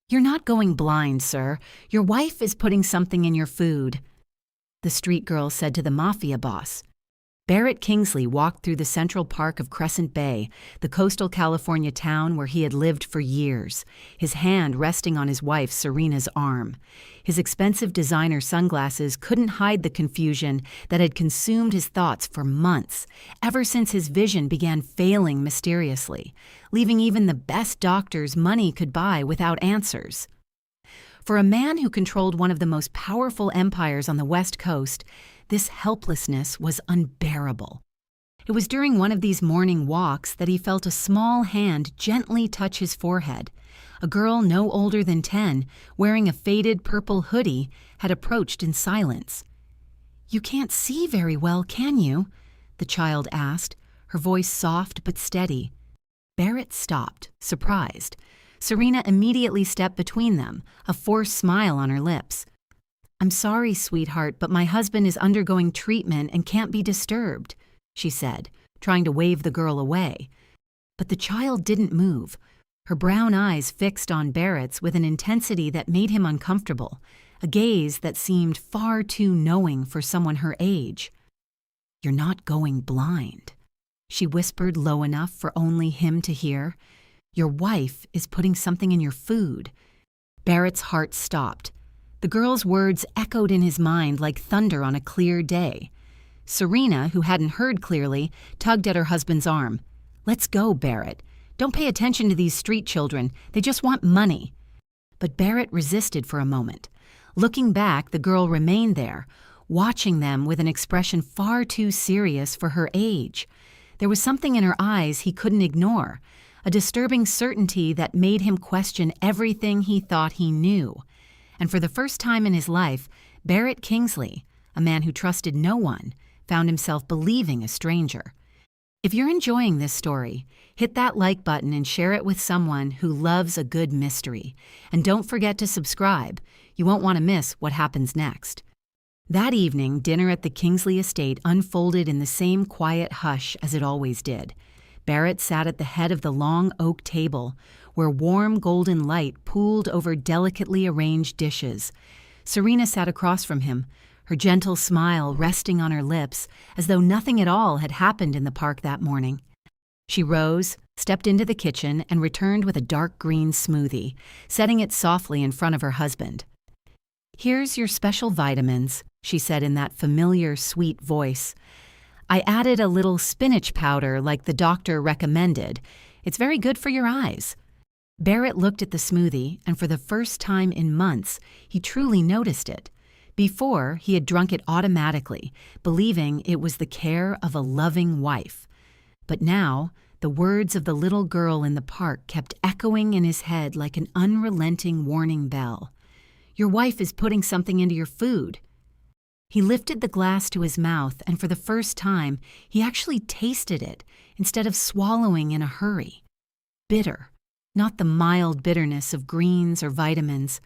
"You're not going blind, sir. Your wife is putting something in your food," the street girl said to the Mafia boss. Barrett Kingsley walked through the central park of Crescent Bay, the coastal California town where he had lived for years, his hand resting on his wife Serena's arm. His expensive designer sunglasses couldn't hide the confusion that had consumed his thoughts for months, ever since his vision began failing mysteriously, leaving even the best doctors money could buy without answers. For a man who controlled one of the most powerful empires on the West Coast, this helplessness was unbearable. It was during one of these morning walks that he felt a small hand gently touch his forehead. A girl no older than 10, wearing a faded purple hoodie, had approached in silence. "You can't see very well, can you?" the child asked, her voice soft but steady. Barrett stopped, surprised. Serena immediately stepped between them, a forced smile on her lips. "I'm sorry, sweetheart, but my husband is undergoing treatment and can't be disturbed," she said, trying to wave the girl away. But the child didn't move, her brown eyes fixed on Barrett's with an intensity that made him uncomfortable, a gaze that seemed far too knowing for someone her age. "You're not going blind," she whispered low enough for only him to hear. "Your wife is putting something in your food." Barrett's heart stopped. The girl's words echoed in his mind like thunder on a clear day. Serena, who hadn't heard clearly, tugged at her husband's arm. "Let's go, Barrett. Don't pay attention to these street children. They just want money." But Barrett resisted for a moment. Looking back, the girl remained there, watching them with an expression far too serious for her age. There was something in her eyes he couldn't ignore, a disturbing certainty that made him question everything he thought he knew. And for the first time in his life, Barrett Kingsley, a man who trusted no one, found himself believing a stranger. If you're enjoying this story, hit that like button and share it with someone who loves a good mystery. And don't forget to subscribe. You won't want to miss what happens next. That evening, dinner at the Kingsley estate unfolded in the same quiet hush as it always did. Barrett sat at the head of the long oak table, where warm golden light pooled over delicately arranged dishes. Serena sat across from him, her gentle smile resting on her lips as though nothing at all had happened in the park that morning. She rose, stepped into the kitchen, and returned with a dark green smoothie, setting it softly in front of her husband. "Here's your special vitamins," she said in that familiar, sweet voice. "I added a little spinach powder like the doctor recommended. It's very good for your eyes." Barrett looked at the smoothie, and for the first time in months, he truly noticed it. Before, he had drunk it automatically, believing it was the care of a loving wife. But now, the words of the little girl in the park kept echoing in his head like an unrelenting warning bell. "Your wife is putting something into your food." He lifted the glass to his mouth, and for the first time, he actually tasted it instead of swallowing in a hurry. Bitter. Not the mild bitterness of greens or vitamins.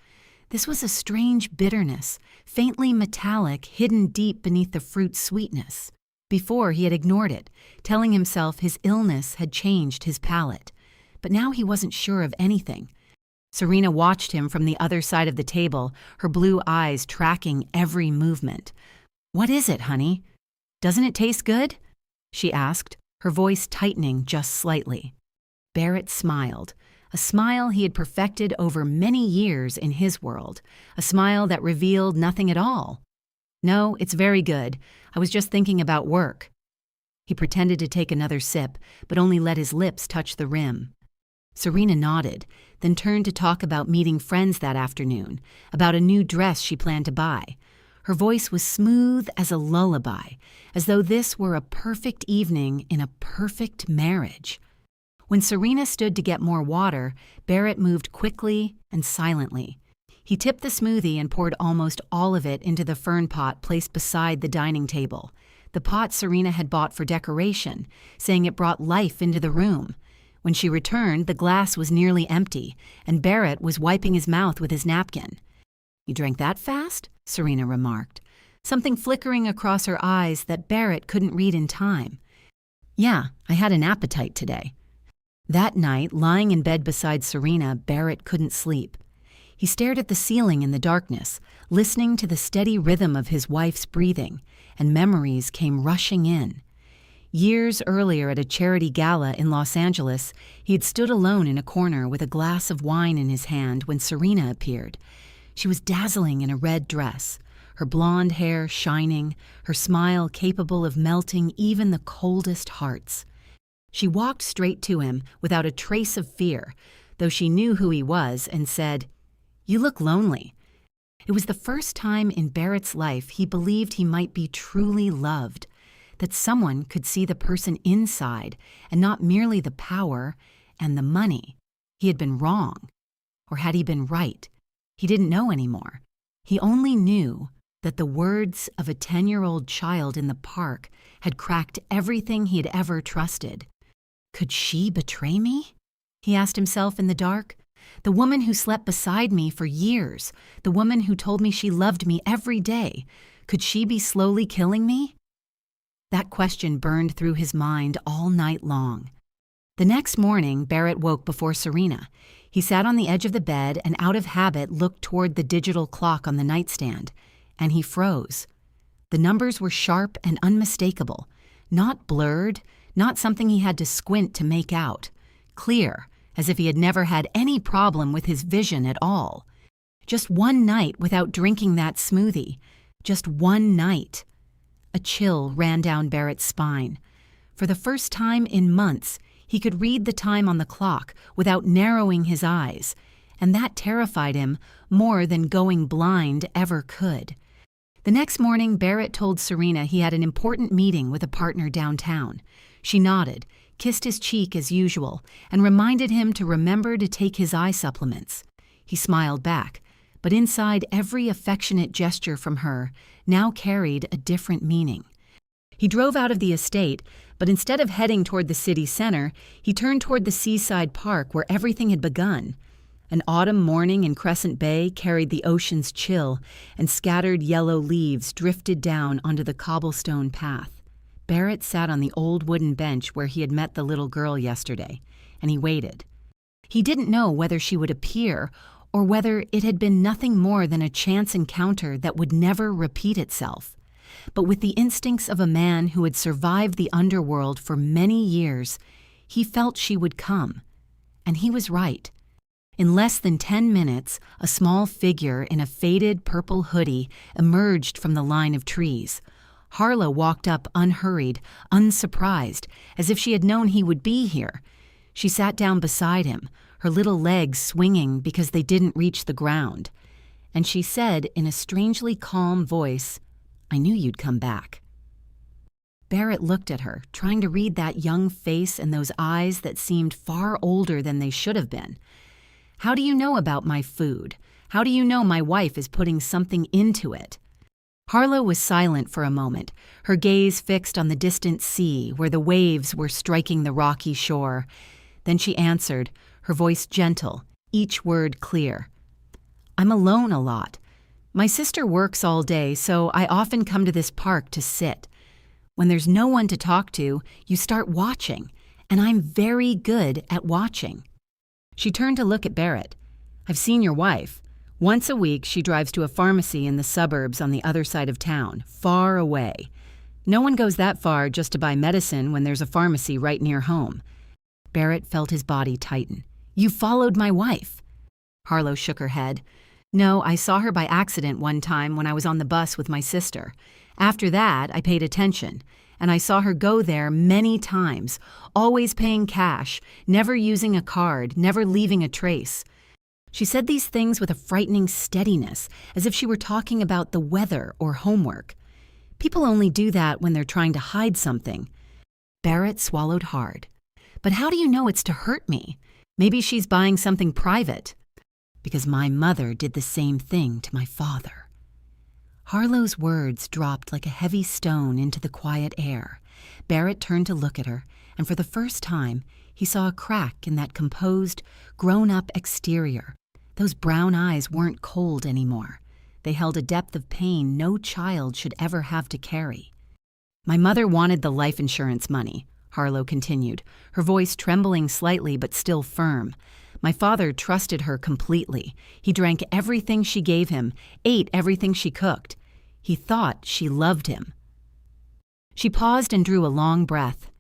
This was a strange bitterness, faintly metallic, hidden deep beneath the fruit's sweetness. Before, he had ignored it, telling himself his illness had changed his palate. But now he wasn't sure of anything. Serena watched him from the other side of the table, her blue eyes tracking every movement. "What is it, honey? Doesn't it taste good?" she asked, her voice tightening just slightly. Barrett smiled. A smile he had perfected over many years in his world, a smile that revealed nothing at all. "No, it's very good. I was just thinking about work." He pretended to take another sip, but only let his lips touch the rim. Serena nodded, then turned to talk about meeting friends that afternoon, about a new dress she planned to buy. Her voice was smooth as a lullaby, as though this were a perfect evening in a perfect marriage. When Serena stood to get more water, Barrett moved quickly and silently. He tipped the smoothie and poured almost all of it into the fern pot placed beside the dining table, the pot Serena had bought for decoration, saying it brought life into the room. When she returned, the glass was nearly empty, and Barrett was wiping his mouth with his napkin. "You drank that fast?" Serena remarked, something flickering across her eyes that Barrett couldn't read in time. "Yeah, I had an appetite today." That night, lying in bed beside Serena, Barrett couldn't sleep. He stared at the ceiling in the darkness, listening to the steady rhythm of his wife's breathing, and memories came rushing in. Years earlier at a charity gala in Los Angeles, he had stood alone in a corner with a glass of wine in his hand when Serena appeared. She was dazzling in a red dress, her blonde hair shining, her smile capable of melting even the coldest hearts. She walked straight to him without a trace of fear, though she knew who he was, and said, "You look lonely." It was the first time in Barrett's life he believed he might be truly loved, that someone could see the person inside and not merely the power and the money. He had been wrong. Or had he been right? He didn't know anymore. He only knew that the words of a 10-year-old child in the park had cracked everything he had ever trusted. Could she betray me? He asked himself in the dark. The woman who slept beside me for years, the woman who told me she loved me every day, could she be slowly killing me? That question burned through his mind all night long. The next morning, Barrett woke before Serena. He sat on the edge of the bed and out of habit looked toward the digital clock on the nightstand, and he froze. The numbers were sharp and unmistakable, not blurred, not something he had to squint to make out. Clear, as if he had never had any problem with his vision at all. Just one night without drinking that smoothie. Just one night. A chill ran down Barrett's spine. For the first time in months, he could read the time on the clock without narrowing his eyes, and that terrified him more than going blind ever could. The next morning, Barrett told Serena he had an important meeting with a partner downtown. She nodded, kissed his cheek as usual, and reminded him to remember to take his eye supplements. He smiled back, but inside every affectionate gesture from her now carried a different meaning. He drove out of the estate, but instead of heading toward the city center, he turned toward the seaside park where everything had begun. An autumn morning in Crescent Bay carried the ocean's chill, and scattered yellow leaves drifted down onto the cobblestone path. Barrett sat on the old wooden bench where he had met the little girl yesterday, and he waited. He didn't know whether she would appear or whether it had been nothing more than a chance encounter that would never repeat itself. But with the instincts of a man who had survived the underworld for many years, he felt she would come. And he was right. In less than 10 minutes, a small figure in a faded purple hoodie emerged from the line of trees. Harlow walked up unhurried, unsurprised, as if she had known he would be here. She sat down beside him, her little legs swinging because they didn't reach the ground. And she said in a strangely calm voice, "I knew you'd come back." Barrett looked at her, trying to read that young face and those eyes that seemed far older than they should have been. "How do you know about my food? How do you know my wife is putting something into it?" Harlow was silent for a moment, her gaze fixed on the distant sea where the waves were striking the rocky shore. Then she answered, her voice gentle, each word clear. "I'm alone a lot. My sister works all day, so I often come to this park to sit. When there's no one to talk to, you start watching, and I'm very good at watching." She turned to look at Barrett. "I've seen your wife. Once a week, she drives to a pharmacy in the suburbs on the other side of town, far away. No one goes that far just to buy medicine when there's a pharmacy right near home." Barrett felt his body tighten. "You followed my wife." Harlow shook her head. "No, I saw her by accident one time when I was on the bus with my sister. After that, I paid attention, and I saw her go there many times, always paying cash, never using a card, never leaving a trace. She said these things with a frightening steadiness, as if she were talking about the weather or homework. People only do that when they're trying to hide something." Barrett swallowed hard. "But how do you know it's to hurt me? Maybe she's buying something private." "Because my mother did the same thing to my father." Harlow's words dropped like a heavy stone into the quiet air. Barrett turned to look at her, and for the first time, he saw a crack in that composed, grown-up exterior. Those brown eyes weren't cold anymore. They held a depth of pain no child should ever have to carry. "My mother wanted the life insurance money," Harlow continued, her voice trembling slightly but still firm. My father trusted her completely. He drank everything she gave him, ate everything she cooked. He thought she loved him. She paused and drew a long breath.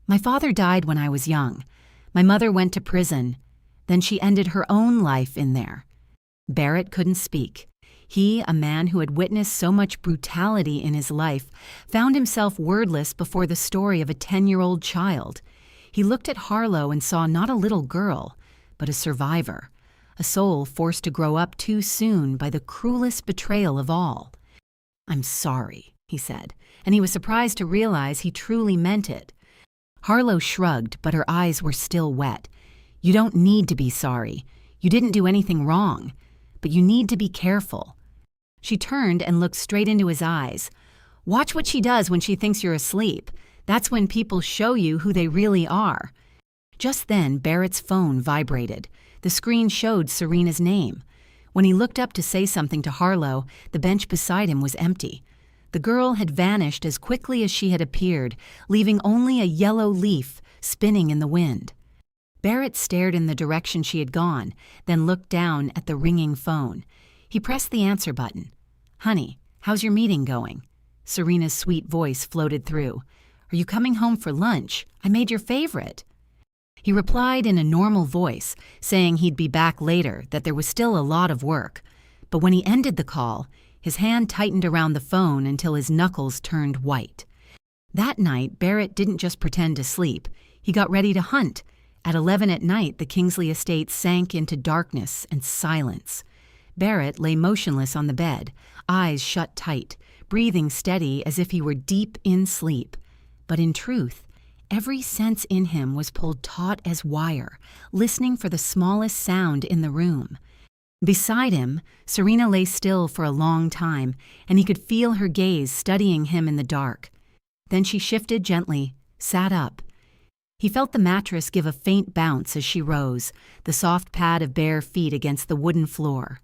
My father died when I was young. My mother went to prison. Then she ended her own life in there. Barrett couldn't speak. He, a man who had witnessed so much brutality in his life, found himself wordless before the story of a 10-year-old child. He looked at Harlow and saw not a little girl, but a survivor, a soul forced to grow up too soon by the cruelest betrayal of all. "I'm sorry," he said, and he was surprised to realize he truly meant it. Harlow shrugged, but her eyes were still wet. "You don't need to be sorry. You didn't do anything wrong, but you need to be careful." She turned and looked straight into his eyes. "Watch what she does when she thinks you're asleep. That's when people show you who they really are." Just then, Barrett's phone vibrated. The screen showed Serena's name. When he looked up to say something to Harlow, the bench beside him was empty. The girl had vanished as quickly as she had appeared, leaving only a yellow leaf spinning in the wind. Barrett stared in the direction she had gone, then looked down at the ringing phone. He pressed the answer button. "Honey, how's your meeting going?" Serena's sweet voice floated through. "Are you coming home for lunch? I made your favorite." He replied in a normal voice, saying he'd be back later, that there was still a lot of work. But when he ended the call, his hand tightened around the phone until his knuckles turned white. That night, Barrett didn't just pretend to sleep. He got ready to hunt. At 11 at night, the Kingsley estate sank into darkness and silence. Barrett lay motionless on the bed, eyes shut tight, breathing steady as if he were deep in sleep. But in truth, every sense in him was pulled taut as wire, listening for the smallest sound in the room. Beside him, Serena lay still for a long time, and he could feel her gaze studying him in the dark. Then she shifted gently, sat up. He felt the mattress give a faint bounce as she rose, the soft pad of bare feet against the wooden floor.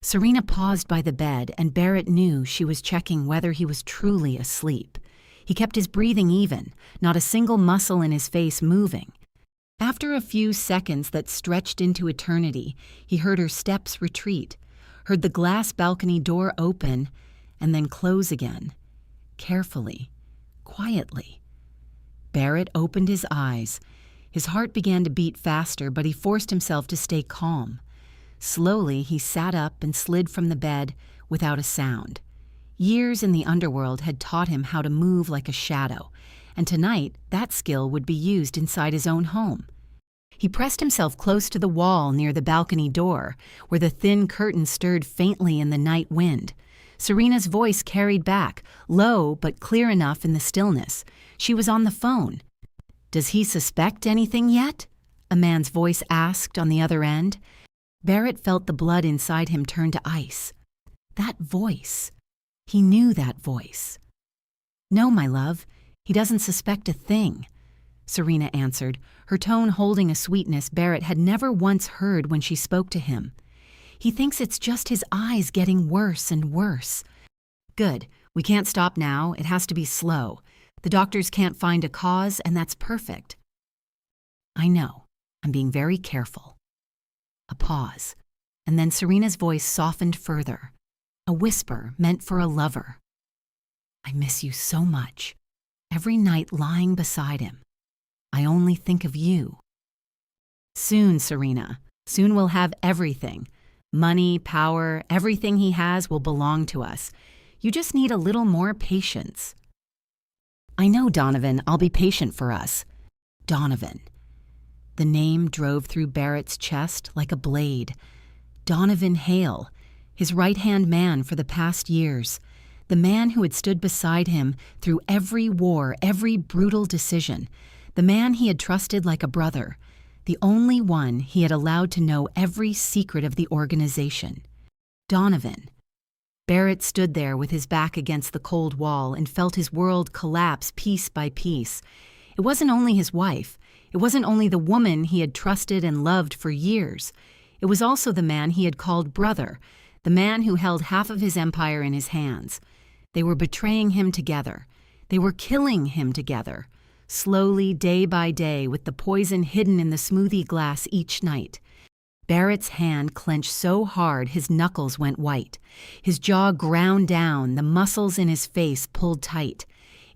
Serena paused by the bed, and Barrett knew she was checking whether he was truly asleep. He kept his breathing even, not a single muscle in his face moving. After a few seconds that stretched into eternity, he heard her steps retreat, heard the glass balcony door open and then close again, carefully, quietly. Barrett opened his eyes. His heart began to beat faster, but he forced himself to stay calm. Slowly, he sat up and slid from the bed without a sound. Years in the underworld had taught him how to move like a shadow, and tonight that skill would be used inside his own home. He pressed himself close to the wall near the balcony door, where the thin curtain stirred faintly in the night wind. Serena's voice carried back, low but clear enough in the stillness. She was on the phone. "Does he suspect anything yet?" a man's voice asked on the other end. Barrett felt the blood inside him turn to ice. That voice. He knew that voice. "No, my love, he doesn't suspect a thing," Serena answered, her tone holding a sweetness Barrett had never once heard when she spoke to him. "He thinks it's just his eyes getting worse and worse." "Good. We can't stop now. It has to be slow. The doctors can't find a cause, and that's perfect." "I know. I'm being very careful." A pause, and then Serena's voice softened further, a whisper meant for a lover. "I miss you so much. Every night lying beside him. I only think of you." "Soon, Serena. Soon we'll have everything. Money, power, everything he has will belong to us. You just need a little more patience." "I know, Donovan. I'll be patient for us." Donovan. The name drove through Barrett's chest like a blade. Donovan Hale, his right-hand man for the past years. The man who had stood beside him through every war, every brutal decision. The man he had trusted like a brother. The only one he had allowed to know every secret of the organization. Donovan. Barrett stood there with his back against the cold wall and felt his world collapse piece by piece. It wasn't only his wife. It wasn't only the woman he had trusted and loved for years. It was also the man he had called brother, the man who held half of his empire in his hands. They were betraying him together. They were killing him together, slowly, day by day, with the poison hidden in the smoothie glass each night. Barrett's hand clenched so hard his knuckles went white. His jaw ground down, the muscles in his face pulled tight.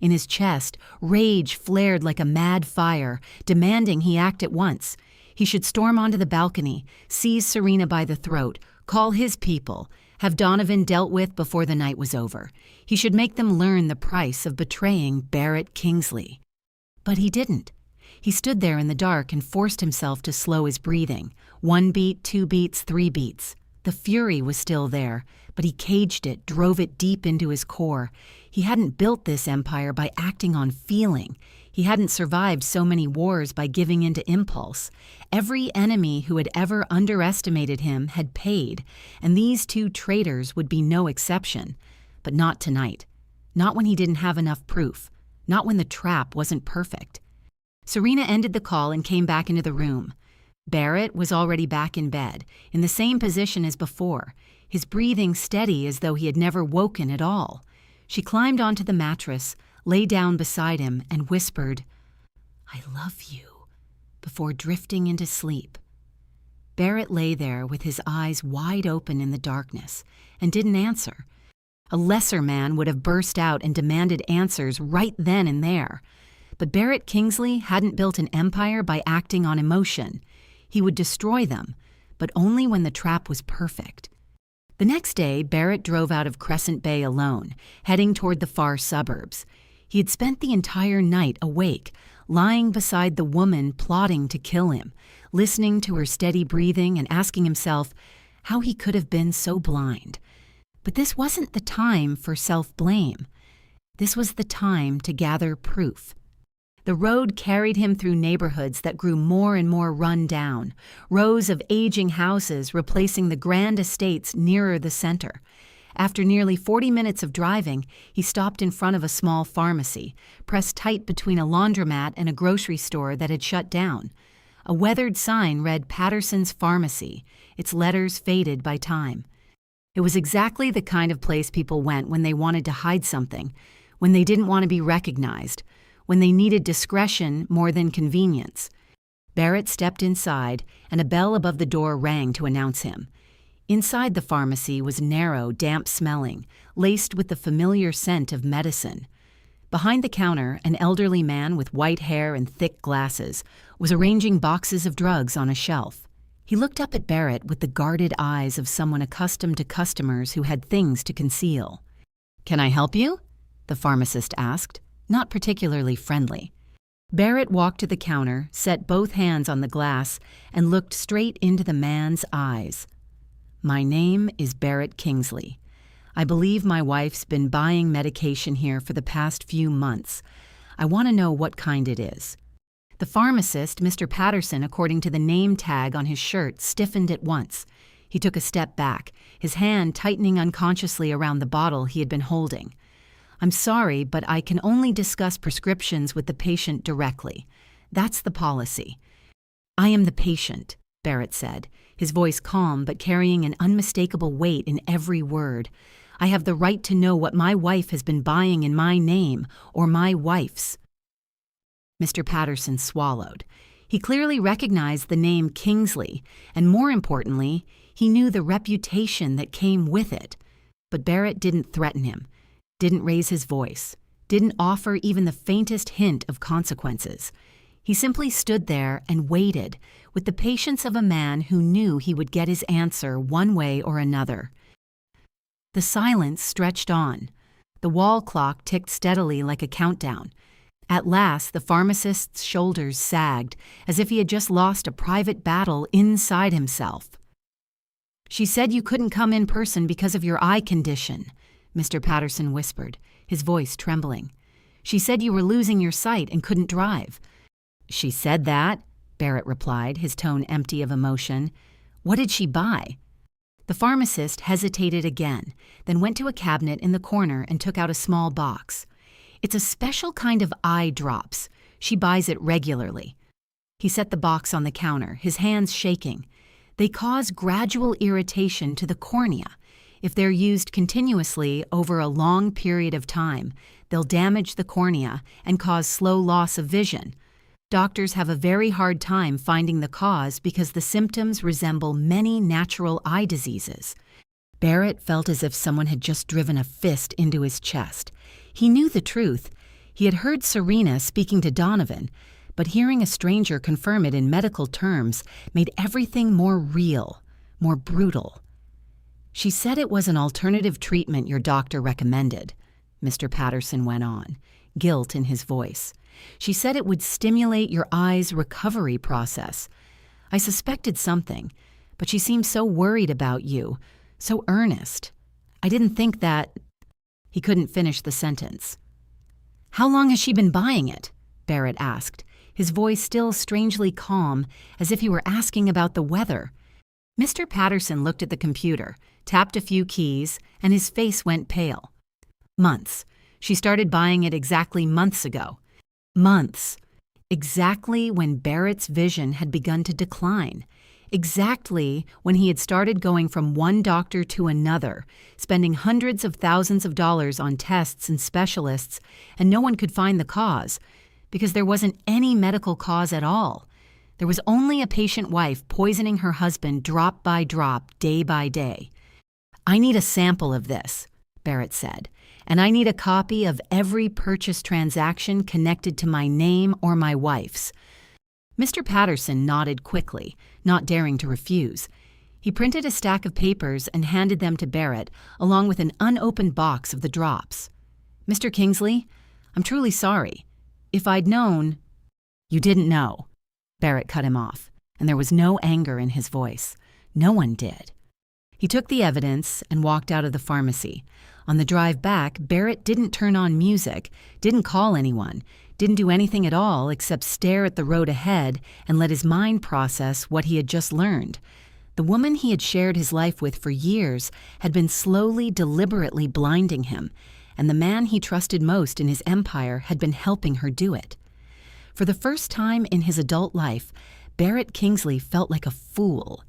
In his chest, rage flared like a mad fire, demanding he act at once. He should storm onto the balcony, seize Serena by the throat, call his people, have Donovan dealt with before the night was over. He should make them learn the price of betraying Barrett Kingsley. But he didn't. He stood there in the dark and forced himself to slow his breathing. 1 beat, 2 beats, 3 beats. The fury was still there, but he caged it, drove it deep into his core. He hadn't built this empire by acting on feeling. He hadn't survived so many wars by giving in to impulse. Every enemy who had ever underestimated him had paid, and these 2 traitors would be no exception. But not tonight. Not when he didn't have enough proof. Not when the trap wasn't perfect. Serena ended the call and came back into the room. Barrett was already back in bed, in the same position as before, his breathing steady as though he had never woken at all. She climbed onto the mattress, lay down beside him, and whispered, "I love you," before drifting into sleep. Barrett lay there with his eyes wide open in the darkness and didn't answer. A lesser man would have burst out and demanded answers right then and there. But Barrett Kingsley hadn't built an empire by acting on emotion. He would destroy them, but only when the trap was perfect. The next day, Barrett drove out of Crescent Bay alone, heading toward the far suburbs. He had spent the entire night awake, lying beside the woman plotting to kill him, listening to her steady breathing and asking himself how he could have been so blind. But this wasn't the time for self-blame. This was the time to gather proof. The road carried him through neighborhoods that grew more and more run down, rows of aging houses replacing the grand estates nearer the center. After nearly 40 minutes of driving, he stopped in front of a small pharmacy, pressed tight between a laundromat and a grocery store that had shut down. A weathered sign read Patterson's Pharmacy, its letters faded by time. It was exactly the kind of place people went when they wanted to hide something, when they didn't want to be recognized, when they needed discretion more than convenience. Barrett stepped inside, and a bell above the door rang to announce him. Inside the pharmacy was narrow, damp-smelling, laced with the familiar scent of medicine. Behind the counter, an elderly man with white hair and thick glasses was arranging boxes of drugs on a shelf. He looked up at Barrett with the guarded eyes of someone accustomed to customers who had things to conceal. "Can I help you?" the pharmacist asked, not particularly friendly. Barrett walked to the counter, set both hands on the glass, and looked straight into the man's eyes. "My name is Barrett Kingsley. I believe my wife's been buying medication here for the past few months. I want to know what kind it is." The pharmacist, Mr. Patterson, according to the name tag on his shirt, stiffened at once. He took a step back, his hand tightening unconsciously around the bottle he had been holding. "I'm sorry, but I can only discuss prescriptions with the patient directly. That's the policy." "I am the patient," Barrett said, his voice calm but carrying an unmistakable weight in every word. "I have the right to know what my wife has been buying in my name, or my wife's." Mr. Patterson swallowed. He clearly recognized the name Kingsley, and more importantly, he knew the reputation that came with it. But Barrett didn't threaten him, didn't raise his voice, didn't offer even the faintest hint of consequences. He simply stood there and waited, with the patience of a man who knew he would get his answer one way or another. The silence stretched on. The wall clock ticked steadily like a countdown. At last, the pharmacist's shoulders sagged, as if he had just lost a private battle inside himself. "She said you couldn't come in person because of your eye condition," Mr. Patterson whispered, his voice trembling. "She said you were losing your sight and couldn't drive." "She said that," Barrett replied, his tone empty of emotion. "What did she buy?" The pharmacist hesitated again, then went to a cabinet in the corner and took out a small box. "It's a special kind of eye drops. She buys it regularly." He set the box on the counter, his hands shaking. "They cause gradual irritation to the cornea. If they're used continuously over a long period of time, they'll damage the cornea and cause slow loss of vision. doctors have a very hard time finding the cause because the symptoms resemble many natural eye diseases. Barrett felt as if someone had just driven a fist into his chest. He knew the truth. He had heard Serena speaking to Donovan, but hearing a stranger confirm it in medical terms made everything more real, more brutal. "She said it was an alternative treatment your doctor recommended," Mr. Patterson went on, guilt in his voice. "She said it would stimulate your eye's recovery process. I suspected something, but she seemed so worried about you, so earnest. I didn't think that—" He couldn't finish the sentence. "How long has she been buying it?" Barrett asked, his voice still strangely calm, as if he were asking about the weather. Mr. Patterson looked at the computer, tapped a few keys, and his face went pale. "Months. She started buying it exactly months ago." Months. Exactly when Barrett's vision had begun to decline. Exactly when he had started going from one doctor to another, spending hundreds of thousands of dollars on tests and specialists, and no one could find the cause, because there wasn't any medical cause at all. There was only a patient wife poisoning her husband drop by drop, day by day. "I need a sample of this," Barrett said, "and I need a copy of every purchase transaction connected to my name or my wife's." Mr. Patterson nodded quickly, not daring to refuse. He printed a stack of papers and handed them to Barrett, along with an unopened box of the drops. "Mr. Kingsley, I'm truly sorry. If I'd known—" "You didn't know," Barrett cut him off, and there was no anger in his voice. No one did. He took the evidence and walked out of the pharmacy. On the drive back, Barrett didn't turn on music, didn't call anyone, didn't do anything at all except stare at the road ahead and let his mind process what he had just learned. The woman he had shared his life with for years had been slowly, deliberately blinding him, and the man he trusted most in his empire had been helping her do it. For the first time in his adult life, Barrett Kingsley felt like a fool.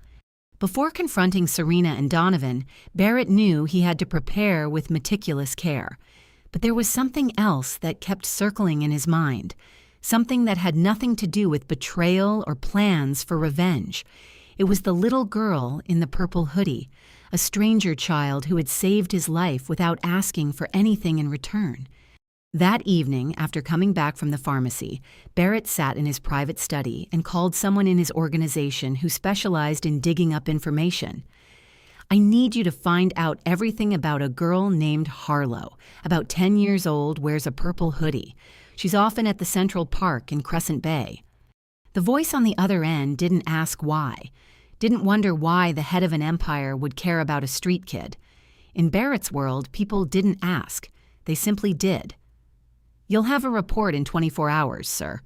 Before confronting Serena and Donovan, Barrett knew he had to prepare with meticulous care. But there was something else that kept circling in his mind, something that had nothing to do with betrayal or plans for revenge. It was the little girl in the purple hoodie, a stranger child who had saved his life without asking for anything in return. That evening, after coming back from the pharmacy, Barrett sat in his private study and called someone in his organization who specialized in digging up information. "I need you to find out everything about a girl named Harlow, about 10 years old, wears a purple hoodie. She's often at the Central Park in Crescent Bay." The voice on the other end didn't ask why, didn't wonder why the head of an empire would care about a street kid. In Barrett's world, people didn't ask. They simply did. "You'll have a report in 24 hours, sir."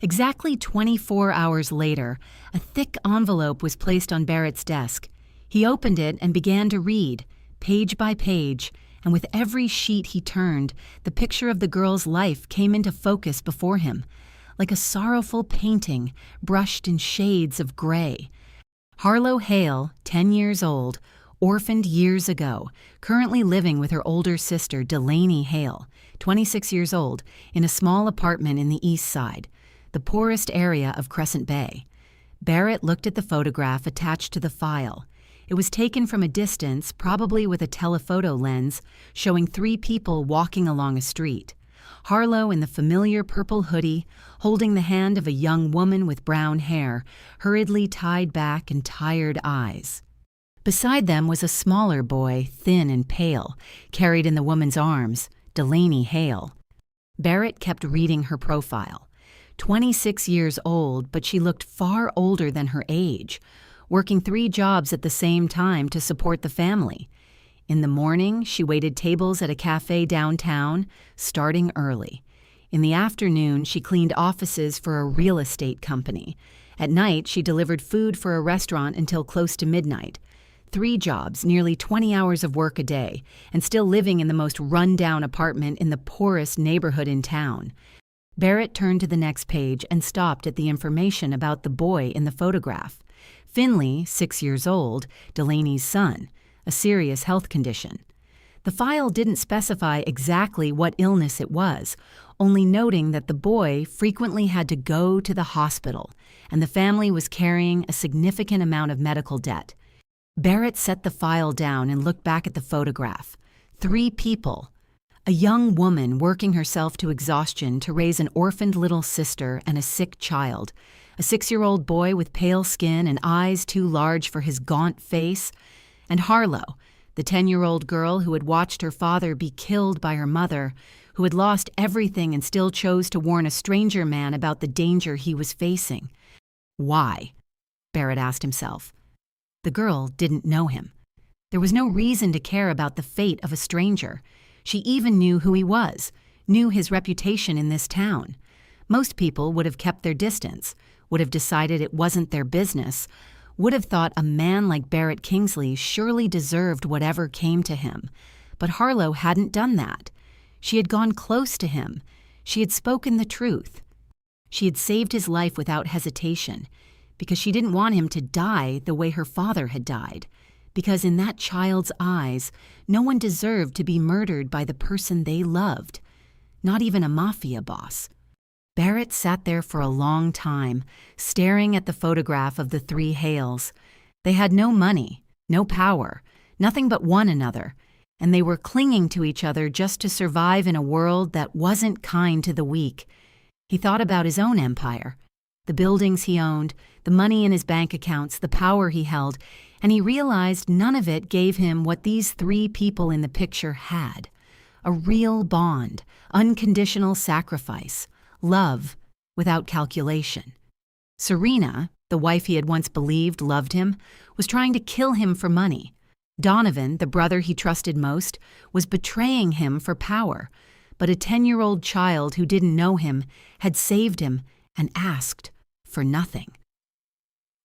Exactly 24 hours later, a thick envelope was placed on Barrett's desk. He opened it and began to read, page by page, and with every sheet he turned, the picture of the girl's life came into focus before him, like a sorrowful painting brushed in shades of gray. Harlow Hale, 10 years old, orphaned years ago, currently living with her older sister, Delaney Hale, 26 years old, in a small apartment in the East Side, the poorest area of Crescent Bay. Barrett looked at the photograph attached to the file. It was taken from a distance, probably with a telephoto lens, showing 3 people walking along a street. Harlow in the familiar purple hoodie, holding the hand of a young woman with brown hair, hurriedly tied back and tired eyes. Beside them was a smaller boy, thin and pale, carried in the woman's arms, Delaney Hale. Barrett kept reading her profile. 26 years old, but she looked far older than her age, working 3 jobs at the same time to support the family. In the morning, she waited tables at a cafe downtown, starting early. In the afternoon, she cleaned offices for a real estate company. At night, she delivered food for a restaurant until close to midnight. 3 jobs, nearly 20 hours of work a day, and still living in the most run-down apartment in the poorest neighborhood in town. Barrett turned to the next page and stopped at the information about the boy in the photograph. Finley, 6 years old, Delaney's son, a serious health condition. The file didn't specify exactly what illness it was, only noting that the boy frequently had to go to the hospital, and the family was carrying a significant amount of medical debt. Barrett set the file down and looked back at the photograph. 3 people. A young woman working herself to exhaustion to raise an orphaned little sister and a sick child. A 6-year-old boy with pale skin and eyes too large for his gaunt face. And Harlow, the 10-year-old girl who had watched her father be killed by her mother, who had lost everything and still chose to warn a stranger man about the danger he was facing. Why? Barrett asked himself. The girl didn't know him. There was no reason to care about the fate of a stranger. She even knew who he was, knew his reputation in this town. Most people would have kept their distance, would have decided it wasn't their business, would have thought a man like Barrett Kingsley surely deserved whatever came to him. But Harlow hadn't done that. She had gone close to him. She had spoken the truth. She had saved his life without hesitation, because she didn't want him to die the way her father had died. Because in that child's eyes, no one deserved to be murdered by the person they loved, not even a mafia boss. Barrett sat there for a long time, staring at the photograph of the 3 Hales. They had no money, no power, nothing but one another, and they were clinging to each other just to survive in a world that wasn't kind to the weak. He thought about his own empire, the buildings he owned, the money in his bank accounts, the power he held, and he realized none of it gave him what these 3 people in the picture had. A real bond, unconditional sacrifice, love without calculation. Serena, the wife he had once believed loved him, was trying to kill him for money. Donovan, the brother he trusted most, was betraying him for power. But a 10-year-old child who didn't know him had saved him and asked for nothing.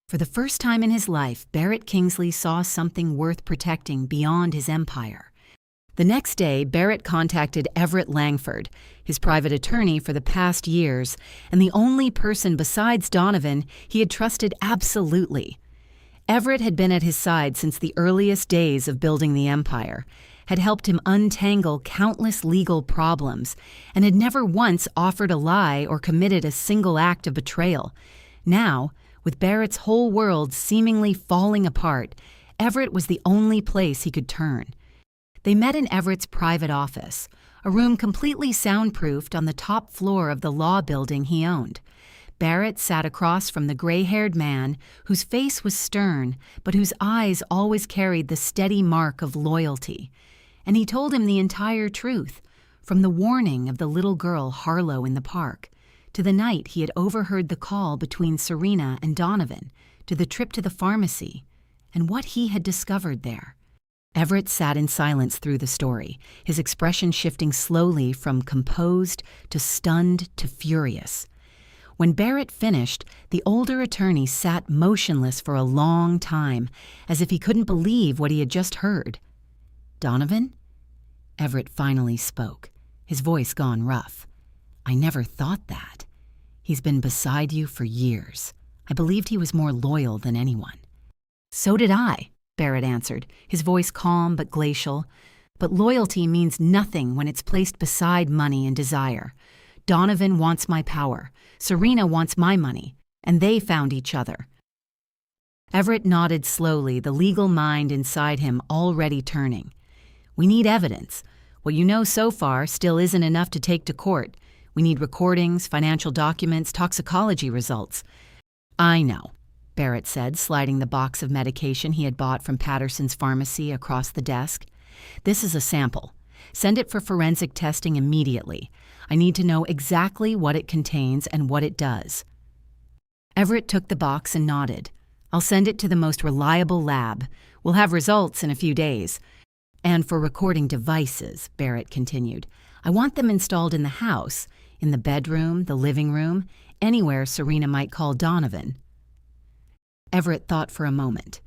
For the first time in his life, Barrett Kingsley saw something worth protecting beyond his empire. The next day, Barrett contacted Everett Langford, his private attorney for the past years, and the only person besides Donovan he had trusted absolutely. Everett had been at his side since the earliest days of building the empire, had helped him untangle countless legal problems, and had never once offered a lie or committed a single act of betrayal. Now, with Barrett's whole world seemingly falling apart, Everett was the only place he could turn. They met in Everett's private office, a room completely soundproofed on the top floor of the law building he owned. Barrett sat across from the gray-haired man whose face was stern, but whose eyes always carried the steady mark of loyalty. And he told him the entire truth, from the warning of the little girl Harlow in the park, to the night he had overheard the call between Serena and Donovan, to the trip to the pharmacy, and what he had discovered there. Everett sat in silence through the story, his expression shifting slowly from composed to stunned to furious. When Barrett finished, the older attorney sat motionless for a long time, as if he couldn't believe what he had just heard. "Donovan?" Everett finally spoke, his voice gone rough. "I never thought that. He's been beside you for years. I believed he was more loyal than anyone." "So did I," Barrett answered, his voice calm but glacial. "But loyalty means nothing when it's placed beside money and desire. Donovan wants my power. Serena wants my money. And they found each other." Everett nodded slowly, the legal mind inside him already turning. "We need evidence. What you know so far still isn't enough to take to court. We need recordings, financial documents, toxicology results." "I know," Barrett said, sliding the box of medication he had bought from Patterson's pharmacy across the desk. "This is a sample. Send it for forensic testing immediately. I need to know exactly what it contains and what it does." Everett took the box and nodded. "I'll send it to the most reliable lab. We'll have results in a few days. And for recording devices," Barrett continued, "I want them installed in the house, in the bedroom, the living room, anywhere Serena might call Donovan." Everett thought for a moment.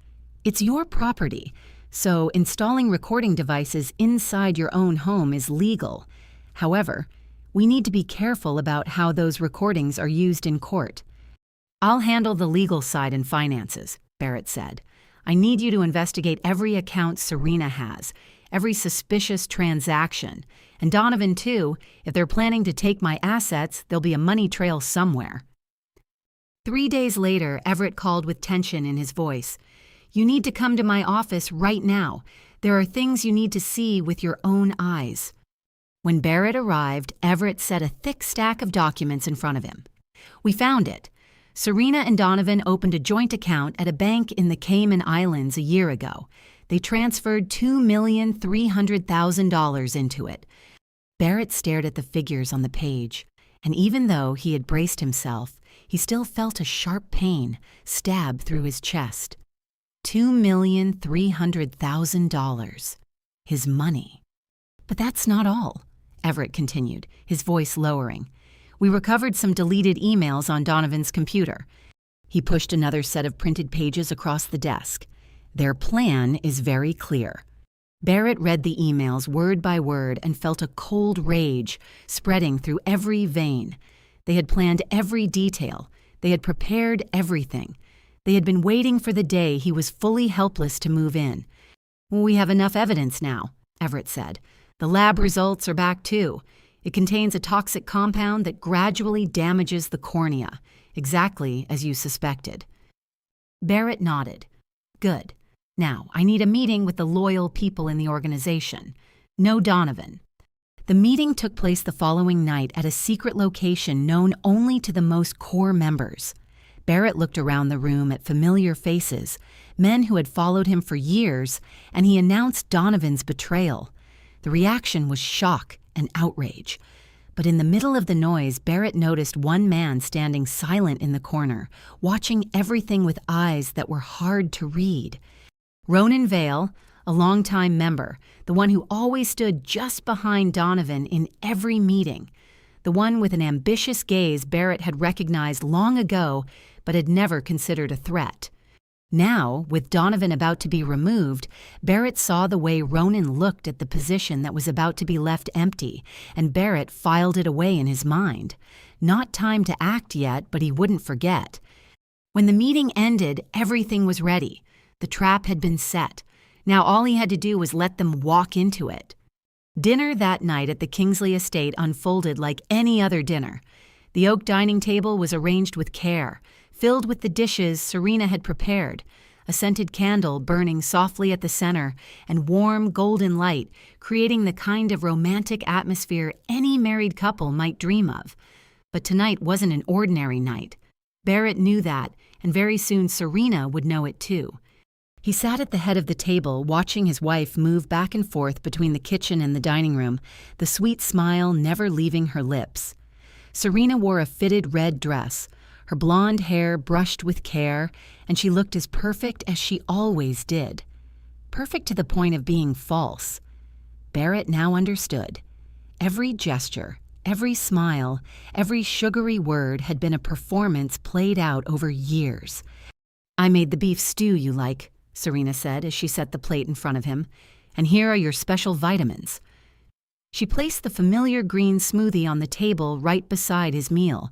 "It's your property, so installing recording devices inside your own home is legal. However, we need to be careful about how those recordings are used in court." "I'll handle the legal side and finances," Barrett said. "I need you to investigate every account Serena has, every suspicious transaction. And Donovan, too. If they're planning to take my assets, there'll be a money trail somewhere. 3 days later, Everett called with tension in his voice. You need to come to my office right now. There are things you need to see with your own eyes. When Barrett arrived, Everett set a thick stack of documents in front of him. We found it. Serena and Donovan opened a joint account at a bank in the Cayman Islands a year ago. They transferred $2,300,000 into it. Barrett stared at the figures on the page, and even though he had braced himself, he still felt a sharp pain stab through his chest. $2,300,000. His money. But that's not all, Everett continued, his voice lowering. We recovered some deleted emails on Donovan's computer. He pushed another set of printed pages across the desk. Their plan is very clear. Barrett read the emails word by word and felt a cold rage spreading through every vein. They had planned every detail. They had prepared everything. They had been waiting for the day he was fully helpless to move in. We have enough evidence now, Everett said. The lab results are back too. It contains a toxic compound that gradually damages the cornea, exactly as you suspected. Barrett nodded. Good. Now, I need a meeting with the loyal people in the organization. No Donovan. The meeting took place the following night at a secret location known only to the most core members. Barrett looked around the room at familiar faces, men who had followed him for years, and he announced Donovan's betrayal. The reaction was shock and outrage. But in the middle of the noise, Barrett noticed one man standing silent in the corner, watching everything with eyes that were hard to read. Ronan Vale, a longtime member, the one who always stood just behind Donovan in every meeting, the one with an ambitious gaze Barrett had recognized long ago but had never considered a threat. Now, with Donovan about to be removed, Barrett saw the way Ronan looked at the position that was about to be left empty, and Barrett filed it away in his mind. Not time to act yet, but he wouldn't forget. When the meeting ended, everything was ready. The trap had been set. Now all he had to do was let them walk into it. Dinner that night at the Kingsley estate unfolded like any other dinner. The oak dining table was arranged with care, filled with the dishes Serena had prepared, a scented candle burning softly at the center, and warm golden light, creating the kind of romantic atmosphere any married couple might dream of. But tonight wasn't an ordinary night. Barrett knew that, and very soon Serena would know it too. He sat at the head of the table, watching his wife move back and forth between the kitchen and the dining room, the sweet smile never leaving her lips. Serena wore a fitted red dress, her blonde hair brushed with care, and she looked as perfect as she always did. Perfect to the point of being false. Barrett now understood. Every gesture, every smile, every sugary word had been a performance played out over years. I made the beef stew you like, Serena said as she set the plate in front of him, and here are your special vitamins. She placed the familiar green smoothie on the table right beside his meal.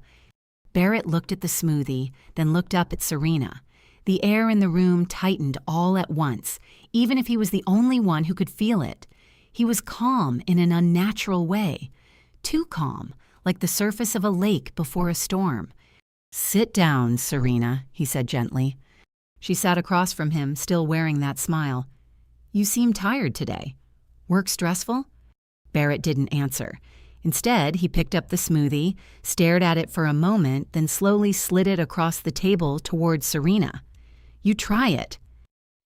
Barrett looked at the smoothie, then looked up at Serena. The air in the room tightened all at once, even if he was the only one who could feel it. He was calm in an unnatural way. Too calm, like the surface of a lake before a storm. Sit down, Serena, he said gently. She sat across from him, still wearing that smile. You seem tired today. Work stressful? Barrett didn't answer. Instead, he picked up the smoothie, stared at it for a moment, then slowly slid it across the table toward Serena. You try it.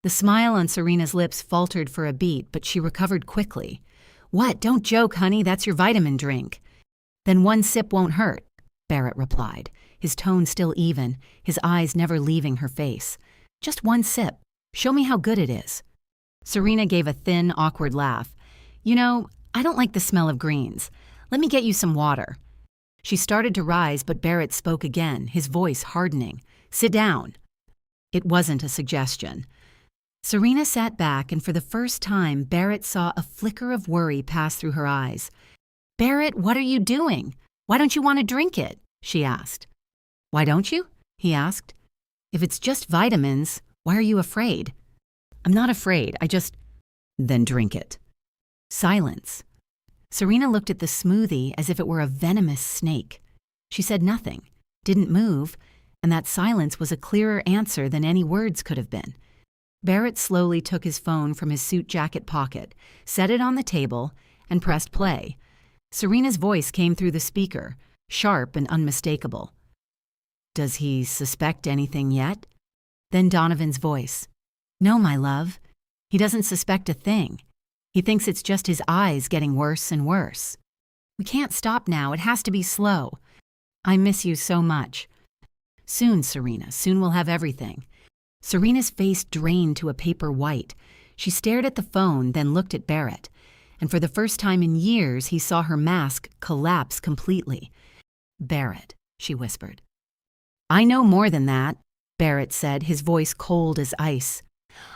The smile on Serena's lips faltered for a beat, but she recovered quickly. What? Don't joke, honey. That's your vitamin drink. Then one sip won't hurt, Barrett replied, his tone still even, his eyes never leaving her face. Just one sip. Show me how good it is. Serena gave a thin, awkward laugh. You know, I don't like the smell of greens. Let me get you some water. She started to rise, but Barrett spoke again, his voice hardening. Sit down. It wasn't a suggestion. Serena sat back, and for the first time, Barrett saw a flicker of worry pass through her eyes. Barrett, what are you doing? Why don't you want to drink it? She asked. Why don't you? He asked. If it's just vitamins, why are you afraid? I'm not afraid. Then drink it. Silence. Serena looked at the smoothie as if it were a venomous snake. She said nothing, didn't move, and that silence was a clearer answer than any words could have been. Barrett slowly took his phone from his suit jacket pocket, set it on the table, and pressed play. Serena's voice came through the speaker, sharp and unmistakable. "Does he suspect anything yet?" Then Donovan's voice. "No, my love. He doesn't suspect a thing. He thinks it's just his eyes getting worse and worse. We can't stop now. It has to be slow. I miss you so much. Soon, Serena. Soon we'll have everything." Serena's face drained to a paper white. She stared at the phone, then looked at Barrett. And for the first time in years, he saw her mask collapse completely. "Barrett," she whispered. "I know more than that," Barrett said, his voice cold as ice.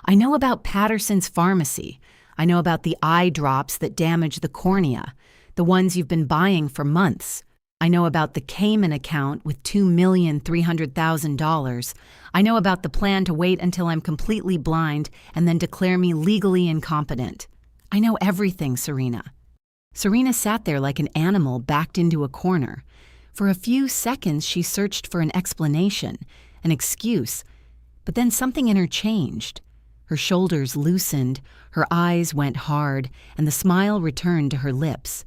"I know about Patterson's pharmacy. I know about the eye drops that damage the cornea, the ones you've been buying for months. I know about the Cayman account with $2,300,000. I know about the plan to wait until I'm completely blind and then declare me legally incompetent. I know everything, Serena." Serena sat there like an animal backed into a corner. For a few seconds, she searched for an explanation, an excuse, but then something in her changed. Her shoulders loosened, her eyes went hard, and the smile returned to her lips.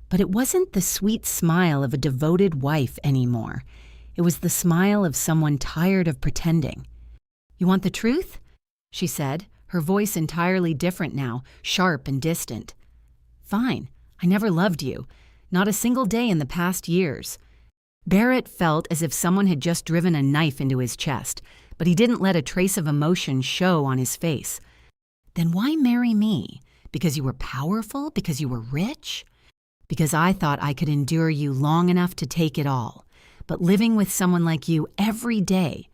But it wasn't the sweet smile of a devoted wife anymore. It was the smile of someone tired of pretending. "You want the truth?" she said, her voice entirely different now, sharp and distant. "Fine. I never loved you. Not a single day in the past years." Barrett felt as if someone had just driven a knife into his chest, but he didn't let a trace of emotion show on his face. "Then why marry me? Because you were powerful? Because you were rich?" "Because I thought I could endure you long enough to take it all. But living with someone like you every day,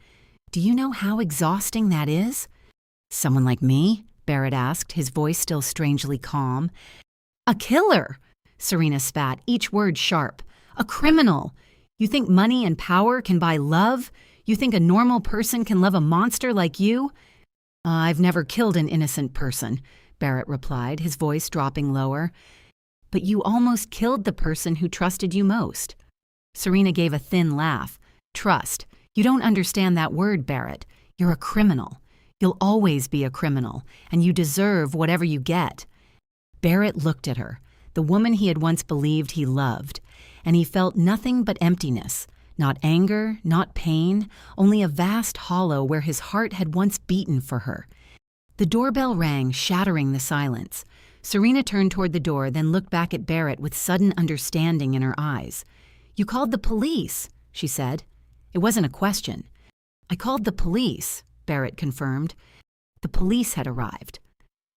do you know how exhausting that is?" "Someone like me?" Barrett asked, his voice still strangely calm. "A killer!" Serena spat, each word sharp. "A criminal! You think money and power can buy love? You think a normal person can love a monster like you?" "I've never killed an innocent person," Barrett replied, his voice dropping lower. "But you almost killed the person who trusted you most." Serena gave a thin laugh. "Trust. You don't understand that word, Barrett. You're a criminal. You'll always be a criminal, and you deserve whatever you get." Barrett looked at her, the woman he had once believed he loved, and he felt nothing but emptiness. Not anger, not pain, only a vast hollow where his heart had once beaten for her. The doorbell rang, shattering the silence. Serena turned toward the door, then looked back at Barrett with sudden understanding in her eyes. "You called the police," she said. It wasn't a question. "I called the police," Barrett confirmed. The police had arrived.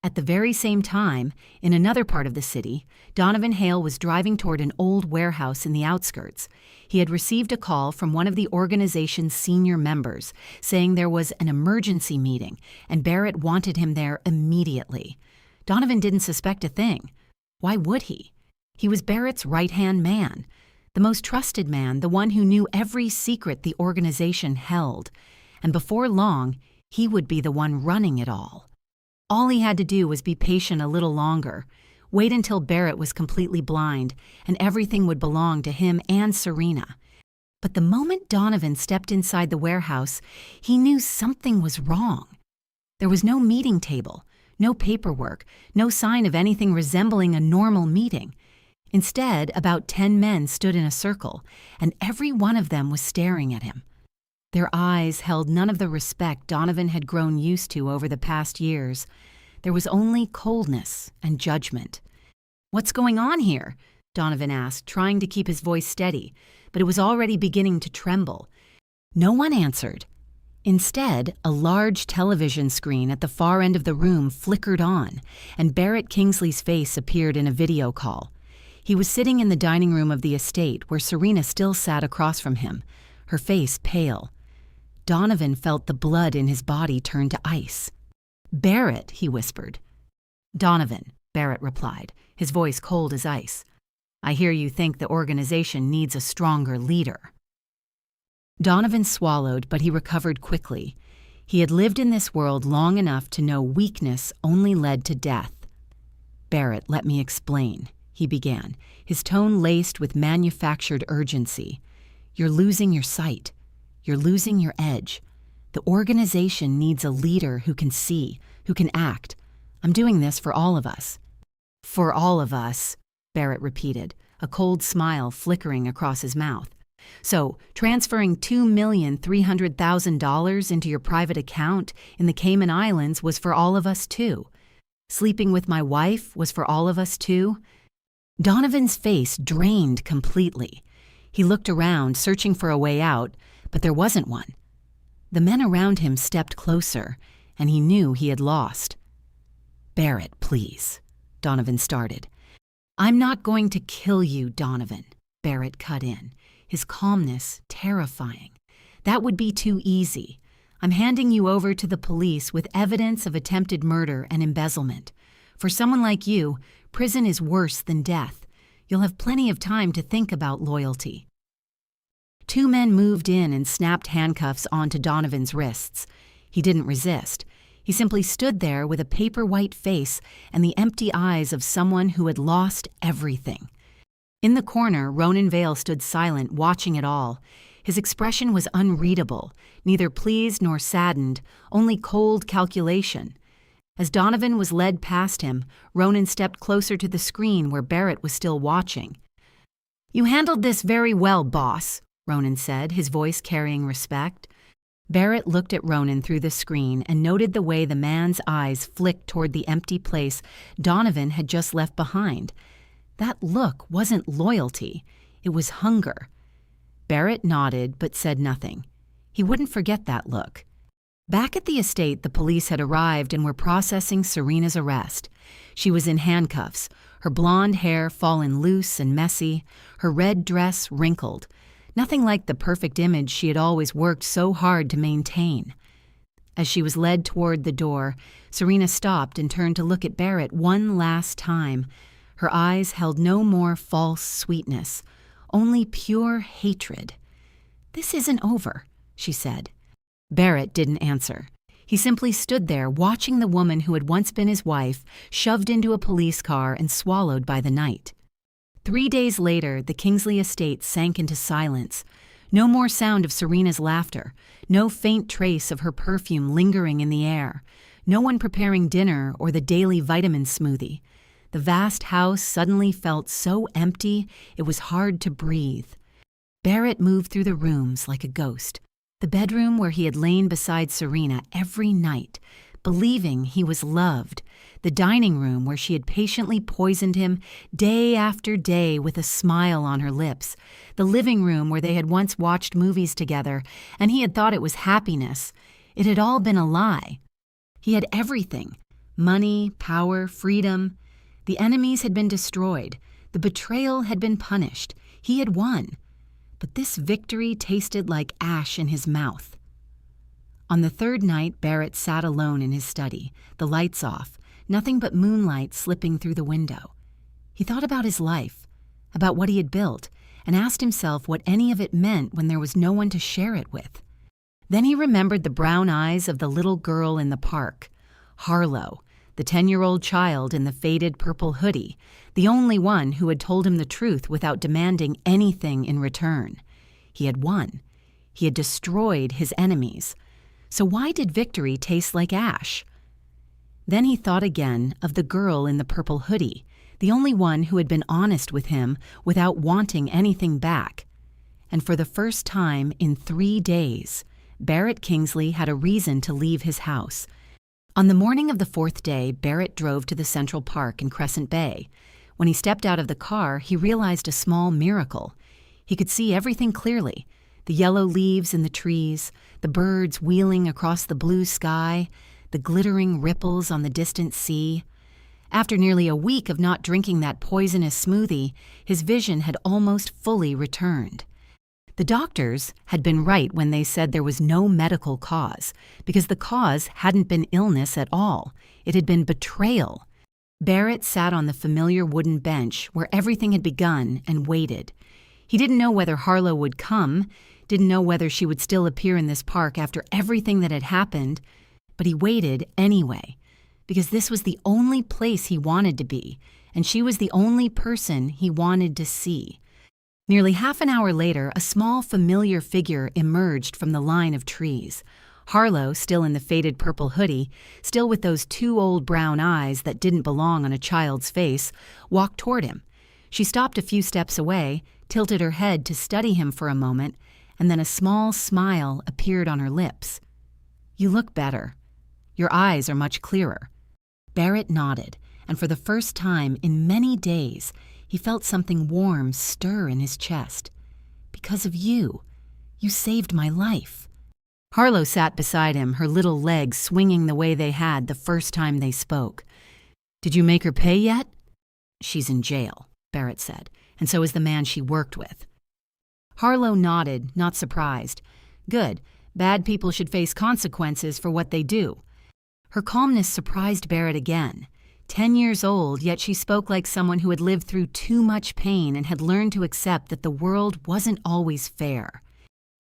At the very same time, in another part of the city, Donovan Hale was driving toward an old warehouse in the outskirts. He had received a call from one of the organization's senior members, saying there was an emergency meeting, and Barrett wanted him there immediately. Donovan didn't suspect a thing. Why would he? He was Barrett's right-hand man, the most trusted man, the one who knew every secret the organization held. And before long, he would be the one running it all. All he had to do was be patient a little longer, wait until Barrett was completely blind, and everything would belong to him and Serena. But the moment Donovan stepped inside the warehouse, he knew something was wrong. There was no meeting table, no paperwork, no sign of anything resembling a normal meeting. Instead, about 10 men stood in a circle, and every one of them was staring at him. Their eyes held none of the respect Donovan had grown used to over the past years. There was only coldness and judgment. "What's going on here?" Donovan asked, trying to keep his voice steady, but it was already beginning to tremble. No one answered. Instead, a large television screen at the far end of the room flickered on, and Barrett Kingsley's face appeared in a video call. He was sitting in the dining room of the estate where Serena still sat across from him, her face pale. Donovan felt the blood in his body turn to ice. "Barrett," he whispered. "Donovan," Barrett replied, his voice cold as ice. "I hear you think the organization needs a stronger leader." Donovan swallowed, but he recovered quickly. He had lived in this world long enough to know weakness only led to death. "Barrett, let me explain," he began, his tone laced with manufactured urgency. "You're losing your sight. You're losing your edge. The organization needs a leader who can see, who can act. I'm doing this for all of us." "For all of us," Barrett repeated, a cold smile flickering across his mouth. "So, transferring $2,300,000 into your private account in the Cayman Islands was for all of us too. Sleeping with my wife was for all of us too?" Donovan's face drained completely. He looked around, searching for a way out, but there wasn't one. The men around him stepped closer, and he knew he had lost. "Barrett, please," Donovan started. "I'm not going to kill you, Donovan," Barrett cut in, his calmness terrifying. "That would be too easy. I'm handing you over to the police with evidence of attempted murder and embezzlement. For someone like you, prison is worse than death. You'll have plenty of time to think about loyalty." Two men moved in and snapped handcuffs onto Donovan's wrists. He didn't resist. He simply stood there with a paper-white face and the empty eyes of someone who had lost everything. In the corner, Ronan Vale stood silent, watching it all. His expression was unreadable, neither pleased nor saddened, only cold calculation. As Donovan was led past him, Ronan stepped closer to the screen where Barrett was still watching. "You handled this very well, boss," Ronan said, his voice carrying respect. Barrett looked at Ronan through the screen and noted the way the man's eyes flicked toward the empty place Donovan had just left behind. That look wasn't loyalty, it was hunger. Barrett nodded but said nothing. He wouldn't forget that look. Back at the estate, the police had arrived and were processing Serena's arrest. She was in handcuffs, her blonde hair fallen loose and messy, her red dress wrinkled. Nothing like the perfect image she had always worked so hard to maintain. As she was led toward the door, Serena stopped and turned to look at Barrett one last time. Her eyes held no more false sweetness, only pure hatred. "This isn't over," she said. Barrett didn't answer. He simply stood there watching the woman who had once been his wife shoved into a police car and swallowed by the night. 3 days later, the Kingsley estate sank into silence. No more sound of Serena's laughter, no faint trace of her perfume lingering in the air, no one preparing dinner or the daily vitamin smoothie. The vast house suddenly felt so empty it was hard to breathe. Barrett moved through the rooms like a ghost. The bedroom where he had lain beside Serena every night, believing he was loved. The dining room where she had patiently poisoned him day after day with a smile on her lips. The living room where they had once watched movies together, and he had thought it was happiness. It had all been a lie. He had everything: money, power, freedom. The enemies had been destroyed. The betrayal had been punished. He had won. But this victory tasted like ash in his mouth. On the third night, Barrett sat alone in his study, the lights off, nothing but moonlight slipping through the window. He thought about his life, about what he had built, and asked himself what any of it meant when there was no one to share it with. Then he remembered the brown eyes of the little girl in the park, Harlow, the 10-year-old child in the faded purple hoodie, the only one who had told him the truth without demanding anything in return. He had won. He had destroyed his enemies. So why did victory taste like ash? Then he thought again of the girl in the purple hoodie, the only one who had been honest with him without wanting anything back. And for the first time in 3 days, Barrett Kingsley had a reason to leave his house. On the morning of the 4th day, Barrett drove to the Central Park in Crescent Bay. When he stepped out of the car, he realized a small miracle. He could see everything clearly: the yellow leaves in the trees, the birds wheeling across the blue sky, the glittering ripples on the distant sea. After nearly a week of not drinking that poisonous smoothie, his vision had almost fully returned. The doctors had been right when they said there was no medical cause, because the cause hadn't been illness at all. It had been betrayal. Barrett sat on the familiar wooden bench where everything had begun and waited. He didn't know whether Harlow would come, didn't know whether she would still appear in this park after everything that had happened, but he waited anyway. because this was the only place he wanted to be, and she was the only person he wanted to see. Nearly half an hour later, a small, familiar figure emerged from the line of trees. Harlow, still in the faded purple hoodie, still with those two old brown eyes that didn't belong on a child's face, walked toward him. She stopped a few steps away, tilted her head to study him for a moment, and then a small smile appeared on her lips. "You look better. Your eyes are much clearer." Barrett nodded, and for the first time in many days, he felt something warm stir in his chest. "Because of you. You saved my life." Harlow sat beside him, her little legs swinging the way they had the first time they spoke. "Did you make her pay yet?" "She's in jail," Barrett said, "and so is the man she worked with." Harlow nodded, not surprised. "Good. Bad people should face consequences for what they do." Her calmness surprised Barrett again. 10 years old, yet she spoke like someone who had lived through too much pain and had learned to accept that the world wasn't always fair.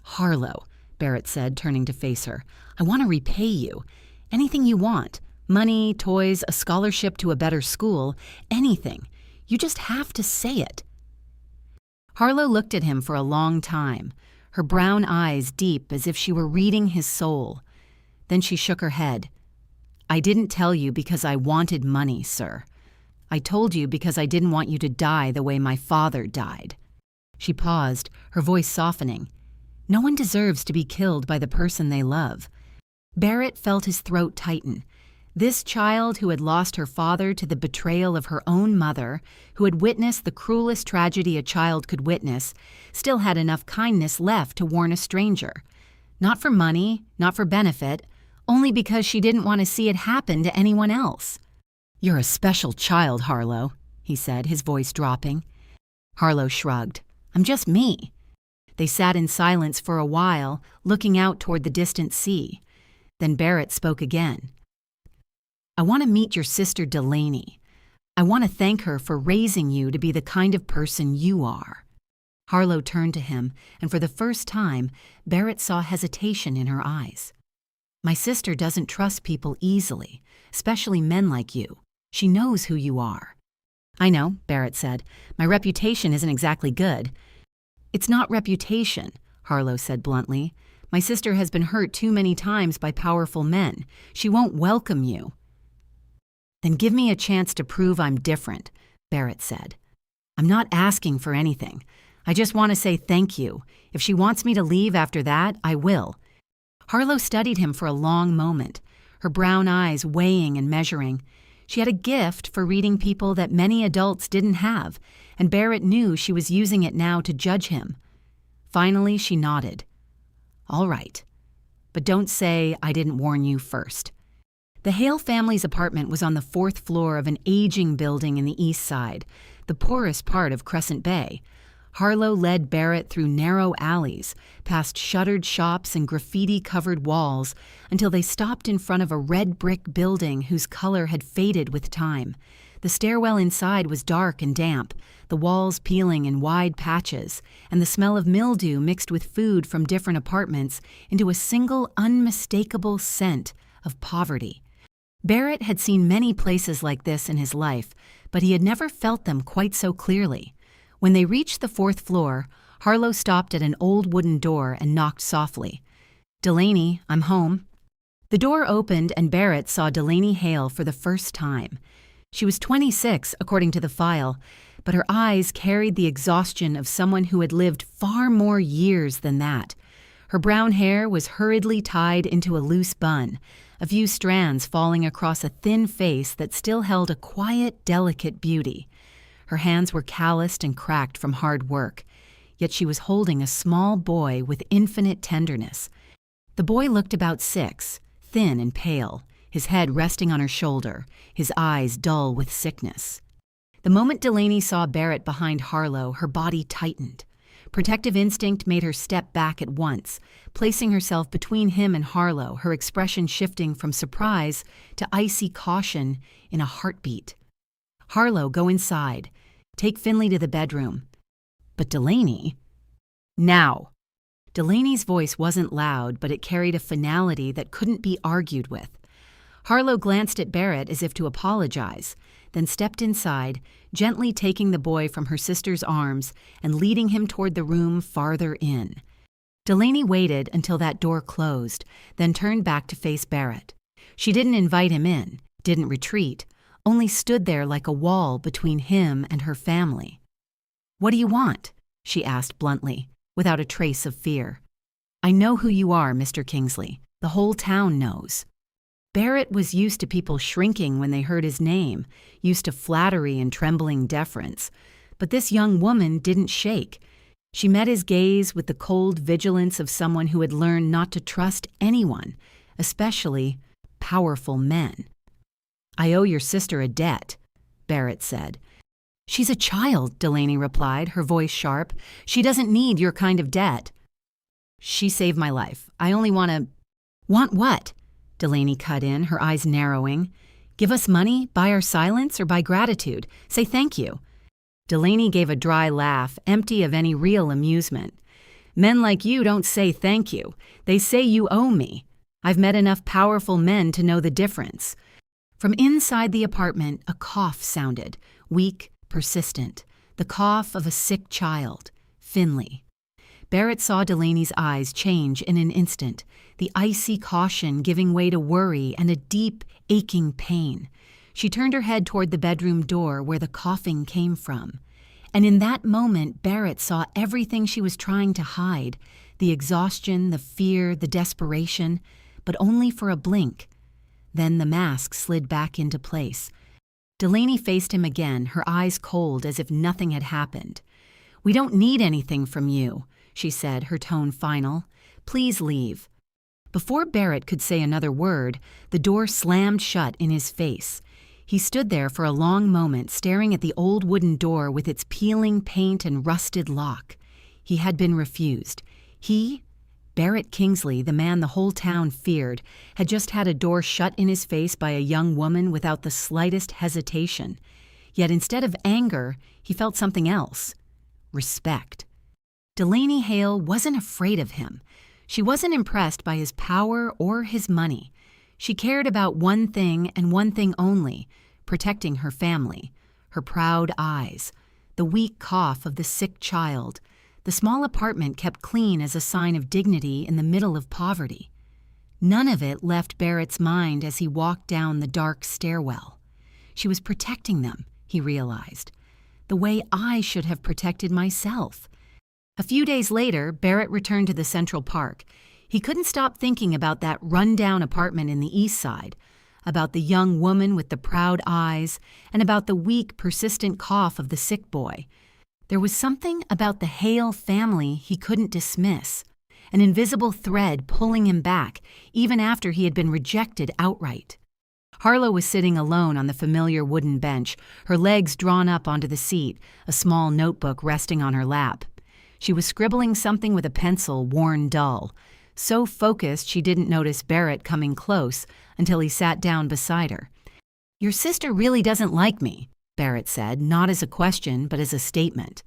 "Harlow," Barrett said, turning to face her, "I want to repay you. Anything you want. Money, toys, a scholarship to a better school, anything. You just have to say it." Harlow looked at him for a long time, her brown eyes deep as if she were reading his soul. Then she shook her head. "I didn't tell you because I wanted money, sir. I told you because I didn't want you to die the way my father died." She paused, her voice softening. No one deserves to be killed by the person they love. Barrett felt his throat tighten. This child who had lost her father to the betrayal of her own mother, who had witnessed the cruelest tragedy a child could witness, still had enough kindness left to warn a stranger. Not for money, not for benefit, only because she didn't want to see it happen to anyone else. "You're a special child, Harlow," he said, his voice dropping. Harlow shrugged. "I'm just me." They sat in silence for a while, looking out toward the distant sea. Then Barrett spoke again. "I want to meet your sister Delaney. I want to thank her for raising you to be the kind of person you are." Harlow turned to him, and for the first time, Barrett saw hesitation in her eyes. "My sister doesn't trust people easily, especially men like you. She knows who you are." "I know," Barrett said. "My reputation isn't exactly good." "It's not reputation," Harlow said bluntly. "My sister has been hurt too many times by powerful men. She won't welcome you." "Then give me a chance to prove I'm different," Barrett said. "I'm not asking for anything. I just want to say thank you. If she wants me to leave after that, I will." Harlow studied him for a long moment, her brown eyes weighing and measuring. She had a gift for reading people that many adults didn't have, and Barrett knew she was using it now to judge him. Finally, she nodded. "All right. But don't say I didn't warn you first." The Hale family's apartment was on the 4th floor of an aging building in the east side, the poorest part of Crescent Bay. Harlow led Barrett through narrow alleys, past shuttered shops and graffiti-covered walls, until they stopped in front of a red brick building whose color had faded with time. The stairwell inside was dark and damp, the walls peeling in wide patches, and the smell of mildew mixed with food from different apartments into a single unmistakable scent of poverty. Barrett had seen many places like this in his life, but he had never felt them quite so clearly. When they reached the 4th floor, Harlow stopped at an old wooden door and knocked softly. "Delaney, I'm home." The door opened and Barrett saw Delaney Hale for the first time. She was 26, according to the file, but her eyes carried the exhaustion of someone who had lived far more years than that. Her brown hair was hurriedly tied into a loose bun, a few strands falling across a thin face that still held a quiet, delicate beauty. Her hands were calloused and cracked from hard work, yet she was holding a small boy with infinite tenderness. The boy looked about 6, thin and pale, his head resting on her shoulder, his eyes dull with sickness. The moment Delaney saw Barrett behind Harlow, her body tightened. Protective instinct made her step back at once, placing herself between him and Harlow, her expression shifting from surprise to icy caution in a heartbeat. "Harlow, go inside. Take Finley to the bedroom." "But Delaney—" "Now." Delaney's voice wasn't loud, but it carried a finality that couldn't be argued with. Harlow glanced at Barrett as if to apologize, then stepped inside, gently taking the boy from her sister's arms and leading him toward the room farther in. Delaney waited until that door closed, then turned back to face Barrett. She didn't invite him in, didn't retreat, only stood there like a wall between him and her family. "What do you want?" she asked bluntly, without a trace of fear. "I know who you are, Mr. Kingsley. The whole town knows." Barrett was used to people shrinking when they heard his name, used to flattery and trembling deference. But this young woman didn't shake. She met his gaze with the cold vigilance of someone who had learned not to trust anyone, especially powerful men. "I owe your sister a debt," Barrett said. "She's a child," Delaney replied, her voice sharp. "She doesn't need your kind of debt." "She saved my life. I only want to—" "Want what?" Delaney cut in, her eyes narrowing. "Give us money, buy our silence, or buy gratitude? Say thank you." Delaney gave a dry laugh, empty of any real amusement. "Men like you don't say thank you. They say you owe me. I've met enough powerful men to know the difference." From inside the apartment, a cough sounded, weak, persistent, the cough of a sick child, Finley. Barrett saw Delaney's eyes change in an instant, the icy caution giving way to worry and a deep, aching pain. She turned her head toward the bedroom door where the coughing came from. And in that moment, Barrett saw everything she was trying to hide, the exhaustion, the fear, the desperation, but only for a blink. Then the mask slid back into place. Delaney faced him again, her eyes cold as if nothing had happened. "We don't need anything from you," she said, her tone final. "Please leave." Before Barrett could say another word, the door slammed shut in his face. He stood there for a long moment, staring at the old wooden door with its peeling paint and rusted lock. He had been refused. He, Barrett Kingsley, the man the whole town feared, had just had a door shut in his face by a young woman without the slightest hesitation. Yet instead of anger, he felt something else: respect. Delaney Hale wasn't afraid of him. She wasn't impressed by his power or his money. She cared about one thing and one thing only: protecting her family, her proud eyes, the weak cough of the sick child, the small apartment kept clean as a sign of dignity in the middle of poverty. None of it left Barrett's mind as he walked down the dark stairwell. She was protecting them, he realized, the way I should have protected myself. A few days later, Barrett returned to the Central Park. He couldn't stop thinking about that run-down apartment in the East Side, about the young woman with the proud eyes, and about the weak, persistent cough of the sick boy. There was something about the Hale family he couldn't dismiss, an invisible thread pulling him back, even after he had been rejected outright. Harlow was sitting alone on the familiar wooden bench, her legs drawn up onto the seat, a small notebook resting on her lap. She was scribbling something with a pencil worn dull, so focused she didn't notice Barrett coming close until he sat down beside her. "Your sister really doesn't like me," Barrett said, not as a question but as a statement.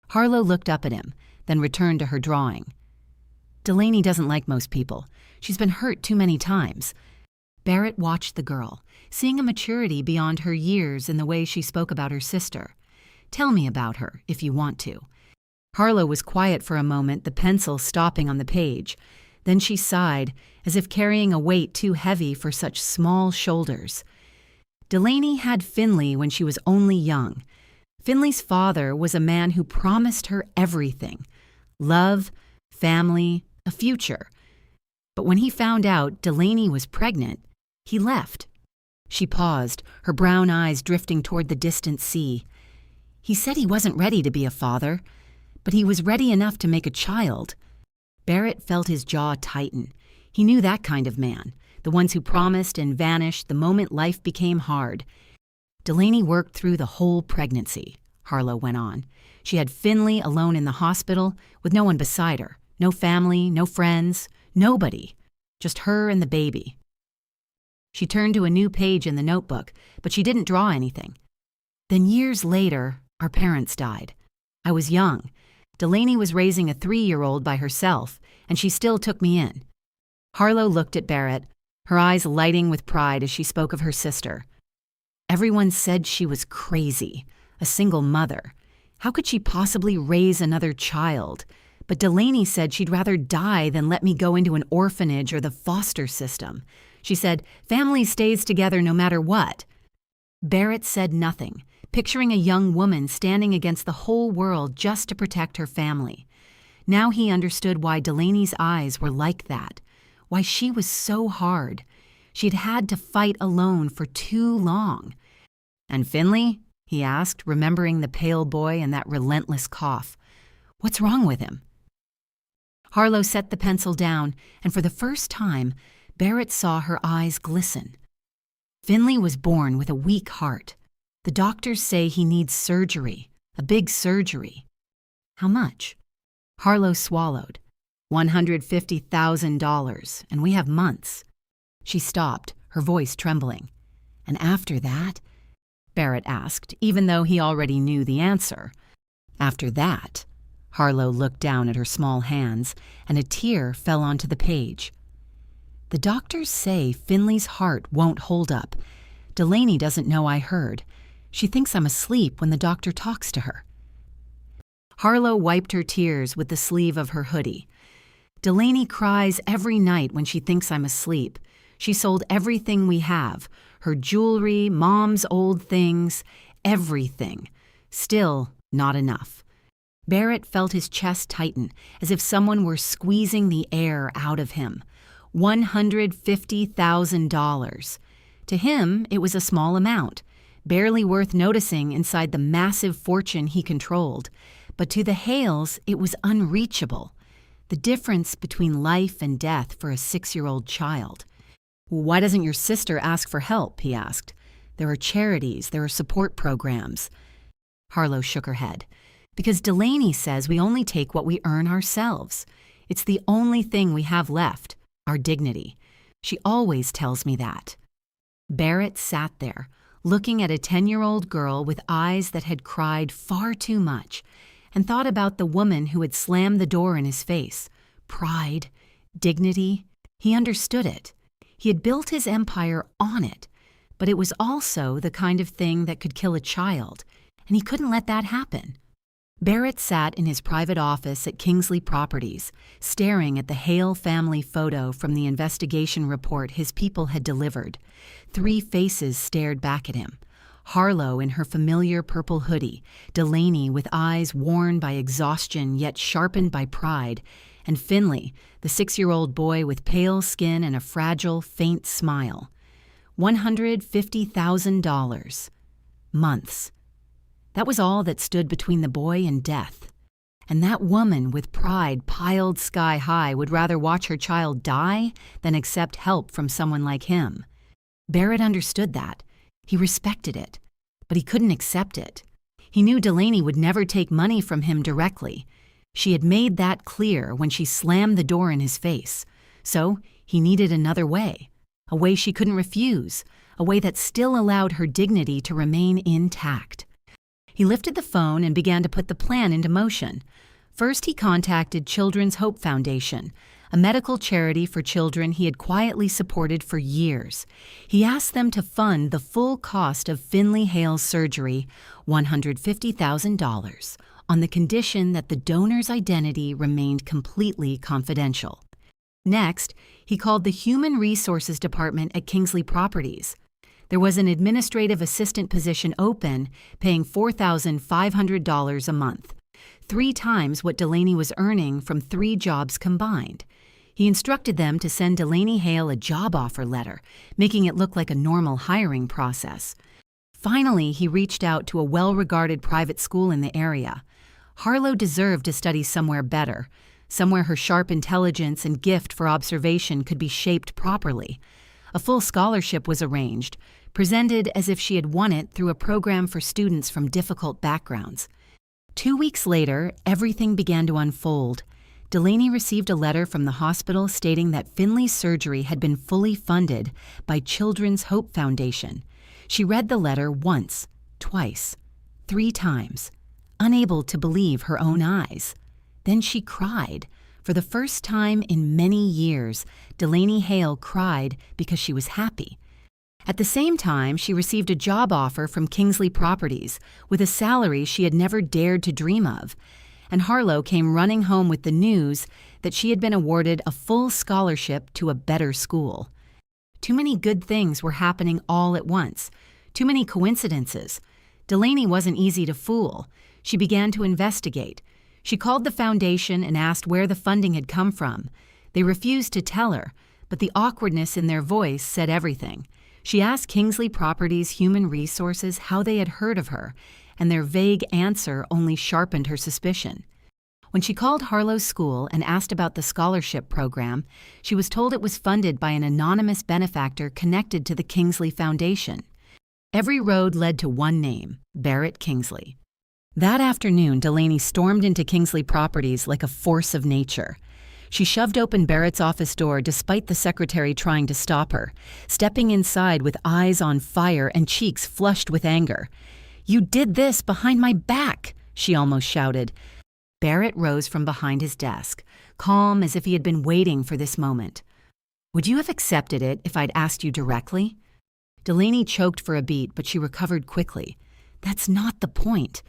Harlow looked up at him, then returned to her drawing. "Delaney doesn't like most people. She's been hurt too many times." Barrett watched the girl, seeing a maturity beyond her years in the way she spoke about her sister. "Tell me about her, if you want to." Harlow was quiet for a moment, the pencil stopping on the page. Then she sighed, as if carrying a weight too heavy for such small shoulders. Delaney had Finley when she was only young. Finley's father was a man who promised her everything: love, family, a future. But when he found out Delaney was pregnant, he left. She paused, her brown eyes drifting toward the distant sea. "He said he wasn't ready to be a father, but he was ready enough to make a child." Barrett felt his jaw tighten. He knew that kind of man, the ones who promised and vanished the moment life became hard. "Delaney worked through the whole pregnancy," Harlow went on. "She had Finley alone in the hospital, with no one beside her, no family, no friends, nobody, just her and the baby." She turned to a new page in the notebook, but she didn't draw anything. "Then years later, our parents died. I was young. Delaney was raising a 3-year-old by herself, and she still took me in." Harlow looked at Barrett, her eyes lighting with pride as she spoke of her sister. Everyone said she was crazy, a single mother. How could she possibly raise another child? But Delaney said she'd rather die than let me go into an orphanage or the foster system. She said, family stays together no matter what. Barrett said nothing, picturing a young woman standing against the whole world just to protect her family. Now he understood why Delaney's eyes were like that, why she was so hard. She'd had to fight alone for too long. And Finley? He asked, remembering the pale boy and that relentless cough. What's wrong with him? Harlow set the pencil down, and for the first time, Barrett saw her eyes glisten. Finley was born with a weak heart. The doctors say he needs surgery, a big surgery. How much? Harlow swallowed. $150,000, and we have months. She stopped, her voice trembling. And after that? Barrett asked, even though he already knew the answer. After that? Harlow looked down at her small hands, and a tear fell onto the page. The doctors say Finley's heart won't hold up. Delaney doesn't know I heard. She thinks I'm asleep when the doctor talks to her. Harlow wiped her tears with the sleeve of her hoodie. Delaney cries every night when she thinks I'm asleep. She sold everything we have, her jewelry, Mom's old things, everything. Still not enough. Barrett felt his chest tighten, as if someone were squeezing the air out of him. $150,000. To him, it was a small amount, barely worth noticing inside the massive fortune he controlled. But to the Hales, it was unreachable. The difference between life and death for a 6-year-old child. Why doesn't your sister ask for help? He asked. There are charities, there are support programs. Harlow shook her head. Because Delaney says we only take what we earn ourselves. It's the only thing we have left, our dignity. She always tells me that. Barrett sat there, looking at a 10-year-old girl with eyes that had cried far too much, and thought about the woman who had slammed the door in his face. Pride, dignity, he understood it. He had built his empire on it, but it was also the kind of thing that could kill a child, and he couldn't let that happen. Barrett sat in his private office at Kingsley Properties, staring at the Hale family photo from the investigation report his people had delivered. 3 faces stared back at him. Harlow in her familiar purple hoodie, Delaney with eyes worn by exhaustion yet sharpened by pride, and Finley, the 6-year-old boy with pale skin and a fragile, faint smile. $150,000. Months. That was all that stood between the boy and death. And that woman with pride piled sky high would rather watch her child die than accept help from someone like him. Barrett understood that. He respected it, but he couldn't accept it. He knew Delaney would never take money from him directly. She had made that clear when she slammed the door in his face. So he needed another way, a way she couldn't refuse, a way that still allowed her dignity to remain intact. He lifted the phone and began to put the plan into motion. First, he contacted Children's Hope Foundation, a medical charity for children he had quietly supported for years. He asked them to fund the full cost of Finley Hale's surgery, $150,000, on the condition that the donor's identity remained completely confidential. Next, he called the Human Resources Department at Kingsley Properties. There was an administrative assistant position open, paying $4,500 a month, 3 times what Delaney was earning from 3 jobs combined. He instructed them to send Delaney Hale a job offer letter, making it look like a normal hiring process. Finally, he reached out to a well-regarded private school in the area. Harlow deserved to study somewhere better, somewhere her sharp intelligence and gift for observation could be shaped properly. A full scholarship was arranged, presented as if she had won it through a program for students from difficult backgrounds. 2 weeks later, everything began to unfold. Delaney received a letter from the hospital stating that Finley's surgery had been fully funded by Children's Hope Foundation. She read the letter once, twice, 3 times, unable to believe her own eyes. Then she cried. For the first time in many years, Delaney Hale cried because she was happy. At the same time, she received a job offer from Kingsley Properties with a salary she had never dared to dream of. And Harlow came running home with the news that she had been awarded a full scholarship to a better school. Too many good things were happening all at once. Too many coincidences. Delaney wasn't easy to fool. She began to investigate. She called the foundation and asked where the funding had come from. They refused to tell her, but the awkwardness in their voice said everything. She asked Kingsley Properties Human Resources how they had heard of her, and their vague answer only sharpened her suspicion. When she called Harlow's school and asked about the scholarship program, she was told it was funded by an anonymous benefactor connected to the Kingsley Foundation. Every road led to one name, Barrett Kingsley. That afternoon, Delaney stormed into Kingsley Properties like a force of nature. She shoved open Barrett's office door despite the secretary trying to stop her, stepping inside with eyes on fire and cheeks flushed with anger. "You did this behind my back," she almost shouted. Barrett rose from behind his desk, calm as if he had been waiting for this moment. "Would you have accepted it if I'd asked you directly?" Delaney choked for a beat, but she recovered quickly. "That's not the point."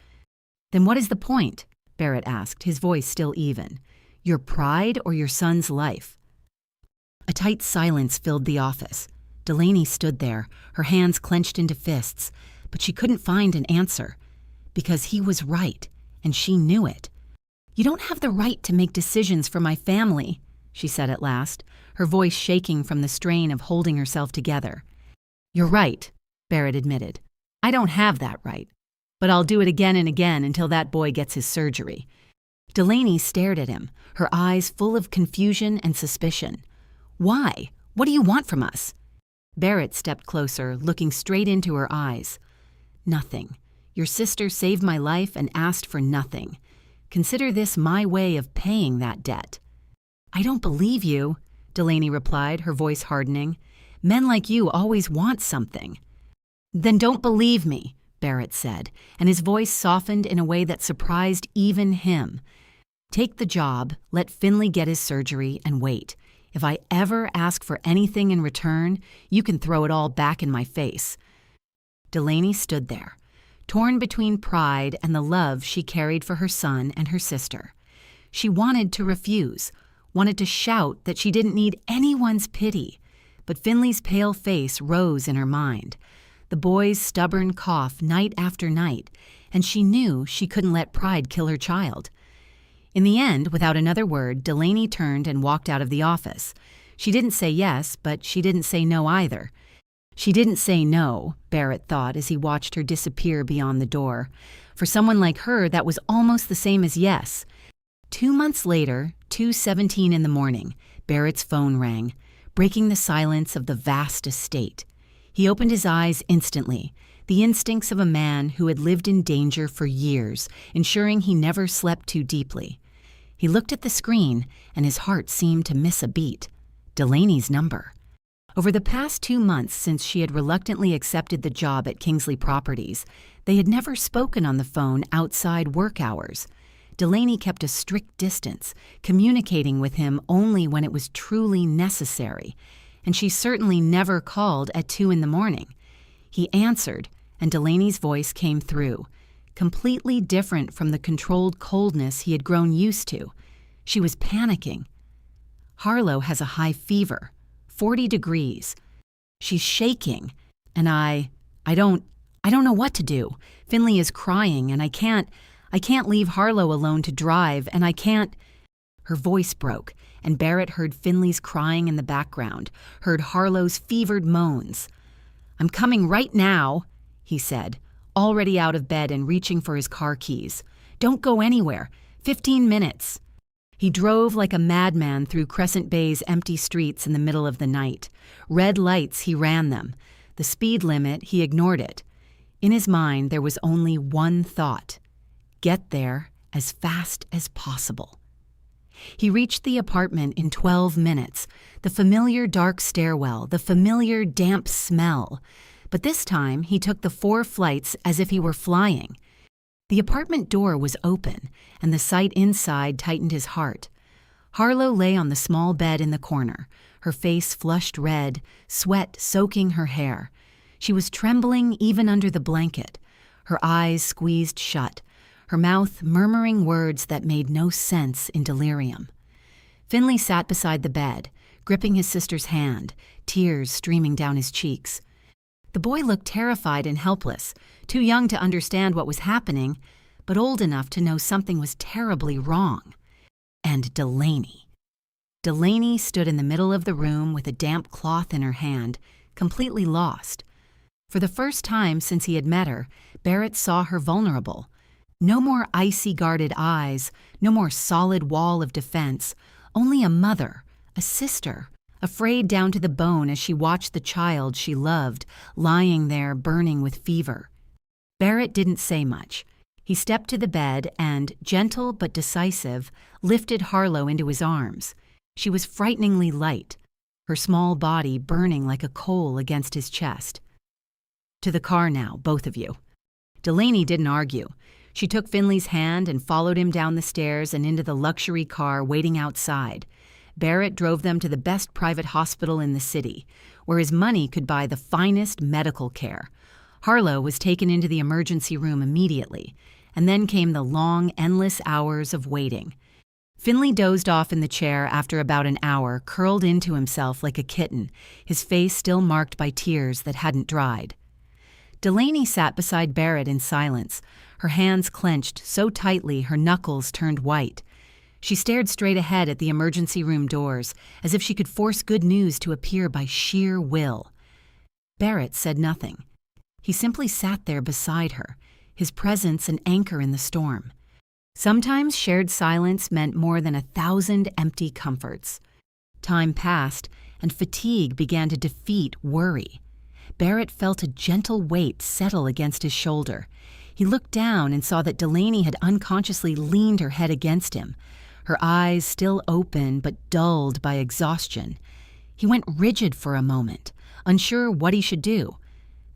"Then what is the point?" Barrett asked, his voice still even. "Your pride or your son's life?" A tight silence filled the office. Delaney stood there, her hands clenched into fists, but she couldn't find an answer. Because he was right, and she knew it. "You don't have the right to make decisions for my family," she said at last, her voice shaking from the strain of holding herself together. "You're right," Barrett admitted. "I don't have that right. But I'll do it again and again until that boy gets his surgery." Delaney stared at him, her eyes full of confusion and suspicion. "Why? What do you want from us?" Barrett stepped closer, looking straight into her eyes. "Nothing. Your sister saved my life and asked for nothing. Consider this my way of paying that debt." "I don't believe you," Delaney replied, her voice hardening. "Men like you always want something." "Then don't believe me," Barrett said, and his voice softened in a way that surprised even him. "Take the job, let Finley get his surgery, and wait. If I ever ask for anything in return, you can throw it all back in my face." Delaney stood there, torn between pride and the love she carried for her son and her sister. She wanted to refuse, wanted to shout that she didn't need anyone's pity, but Finley's pale face rose in her mind, the boy's stubborn cough night after night, and she knew she couldn't let pride kill her child. In the end, without another word, Delaney turned and walked out of the office. She didn't say yes, but she didn't say no either. She didn't say no, Barrett thought as he watched her disappear beyond the door. For someone like her, that was almost the same as yes. 2 months later, 2:17 in the morning, Barrett's phone rang, breaking the silence of the vast estate. He opened his eyes instantly, the instincts of a man who had lived in danger for years, ensuring he never slept too deeply. He looked at the screen, and his heart seemed to miss a beat. Delaney's number. Over the past 2 months since she had reluctantly accepted the job at Kingsley Properties, they had never spoken on the phone outside work hours. Delaney kept a strict distance, communicating with him only when it was truly necessary, and she certainly never called at 2 in the morning. He answered, and Delaney's voice came through, completely different from the controlled coldness he had grown used to. She was panicking. "Harlow has a high fever, 40 degrees. She's shaking, and I don't know what to do. Finley is crying, and I can't leave Harlow alone to drive, and I can't—" Her voice broke, and Barrett heard Finley's crying in the background, heard Harlow's fevered moans. "I'm coming right now," he said, already out of bed and reaching for his car keys. "Don't go anywhere. 15 minutes." He drove like a madman through Crescent Bay's empty streets in the middle of the night. Red lights, he ran them. The speed limit, he ignored it. In his mind, there was only one thought: get there as fast as possible. He reached the apartment in 12 minutes, the familiar dark stairwell, the familiar damp smell. But this time, he took the 4 flights as if he were flying. The apartment door was open, and the sight inside tightened his heart. Harlow lay on the small bed in the corner, her face flushed red, sweat soaking her hair. She was trembling even under the blanket, her eyes squeezed shut, her mouth murmuring words that made no sense in delirium. Finley sat beside the bed, gripping his sister's hand, tears streaming down his cheeks. The boy looked terrified and helpless, too young to understand what was happening, but old enough to know something was terribly wrong. And Delaney. Delaney stood in the middle of the room with a damp cloth in her hand, completely lost. For the first time since he had met her, Barrett saw her vulnerable. No more icy guarded eyes, no more solid wall of defense, only a mother, a sister, afraid down to the bone as she watched the child she loved lying there burning with fever. Barrett didn't say much. He stepped to the bed and, gentle but decisive, lifted Harlow into his arms. She was frighteningly light, her small body burning like a coal against his chest. "To the car now, both of you." Delaney didn't argue. She took Finley's hand and followed him down the stairs and into the luxury car waiting outside. Barrett drove them to the best private hospital in the city, where his money could buy the finest medical care. Harlow was taken into the emergency room immediately, and then came the long, endless hours of waiting. Finley dozed off in the chair after about an hour, curled into himself like a kitten, his face still marked by tears that hadn't dried. Delaney sat beside Barrett in silence, her hands clenched so tightly her knuckles turned white. She stared straight ahead at the emergency room doors, as if she could force good news to appear by sheer will. Barrett said nothing. He simply sat there beside her, his presence an anchor in the storm. Sometimes shared silence meant more than 1,000 empty comforts. Time passed, and fatigue began to defeat worry. Barrett felt a gentle weight settle against his shoulder. He looked down and saw that Delaney had unconsciously leaned her head against him, her eyes still open but dulled by exhaustion. He went rigid for a moment, unsure what he should do.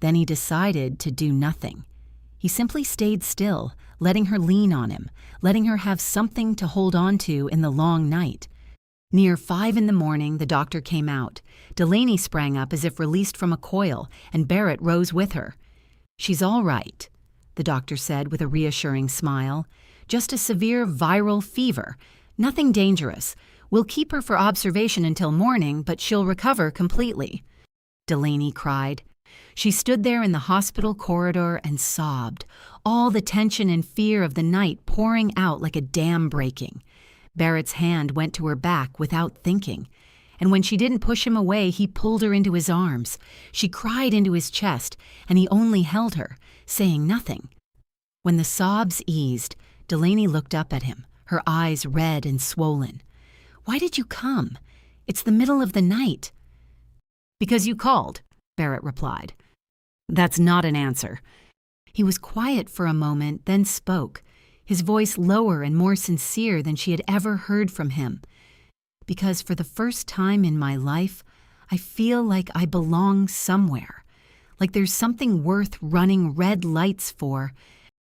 Then he decided to do nothing. He simply stayed still, letting her lean on him, letting her have something to hold on to in the long night. Near 5 a.m, the doctor came out. Delaney sprang up as if released from a coil, and Barrett rose with her. "She's all right," the doctor said with a reassuring smile. "Just a severe viral fever. Nothing dangerous. We'll keep her for observation until morning, but she'll recover completely." Delaney cried. She stood there in the hospital corridor and sobbed, all the tension and fear of the night pouring out like a dam breaking. Barrett's hand went to her back without thinking, and when she didn't push him away, he pulled her into his arms. She cried into his chest, and he only held her, saying nothing. When the sobs eased, Delaney looked up at him, her eyes red and swollen. "Why did you come? It's the middle of the night." "Because you called," Barrett replied. "That's not an answer." He was quiet for a moment, then spoke, his voice lower and more sincere than she had ever heard from him. "Because for the first time in my life, I feel like I belong somewhere, like there's something worth running red lights for."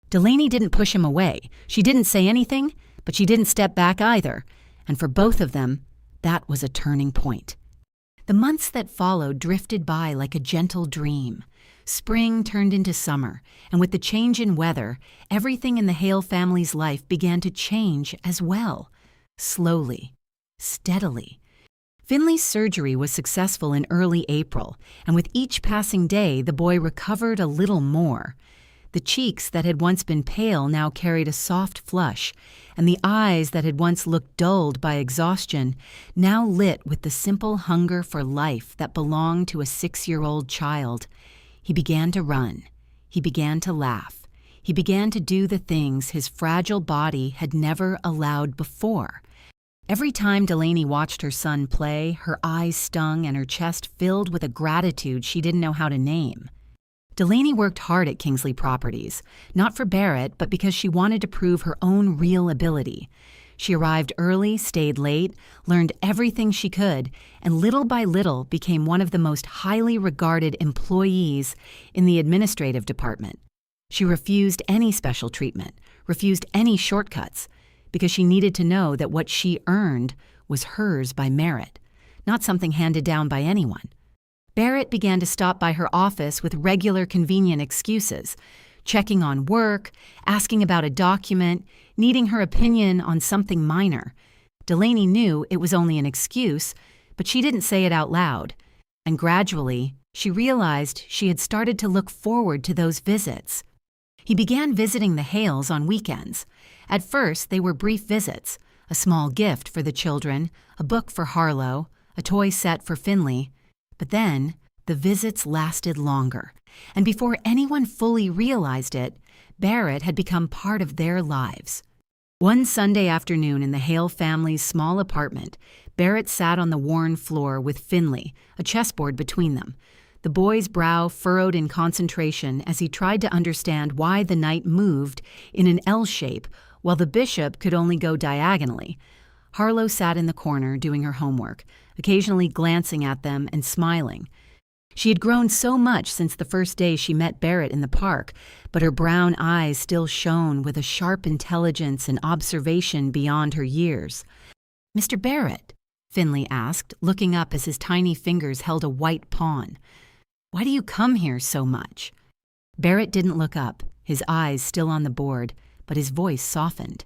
Delaney didn't push him away. She didn't say anything, but she didn't step back either, and for both of them, that was a turning point. The months that followed drifted by like a gentle dream. Spring turned into summer, and with the change in weather, everything in the Hale family's life began to change as well. Slowly, steadily. Finley's surgery was successful in early April, and with each passing day, the boy recovered a little more. The cheeks that had once been pale now carried a soft flush, and the eyes that had once looked dulled by exhaustion now lit with the simple hunger for life that belonged to a 6-year-old child. He began to run. He began to laugh. He began to do the things his fragile body had never allowed before. Every time Delaney watched her son play, her eyes stung and her chest filled with a gratitude she didn't know how to name. Delaney worked hard at Kingsley Properties, not for Barrett, but because she wanted to prove her own real ability. She arrived early, stayed late, learned everything she could, and little by little became one of the most highly regarded employees in the administrative department. She refused any special treatment, refused any shortcuts. because she needed to know that what she earned was hers by merit, not something handed down by anyone. Barrett began to stop by her office with regular convenient excuses, checking on work, asking about a document, needing her opinion on something minor. Delaney knew it was only an excuse, but she didn't say it out loud. And gradually, she realized she had started to look forward to those visits. He began visiting the Hales on weekends. At first, they were brief visits, a small gift for the children, a book for Harlow, a toy set for Finley. But then, the visits lasted longer, and before anyone fully realized it, Barrett had become part of their lives. One Sunday afternoon in the Hale family's small apartment, Barrett sat on the worn floor with Finley, a chessboard between them. The boy's brow furrowed in concentration as he tried to understand why the knight moved in an L shape while the bishop could only go diagonally. Harlow sat in the corner doing her homework, occasionally glancing at them and smiling. She had grown so much since the first day she met Barrett in the park, but her brown eyes still shone with a sharp intelligence and observation beyond her years. "Mr. Barrett," Finley asked, looking up as his tiny fingers held a white pawn, "why do you come here so much?" Barrett didn't look up, his eyes still on the board, but his voice softened.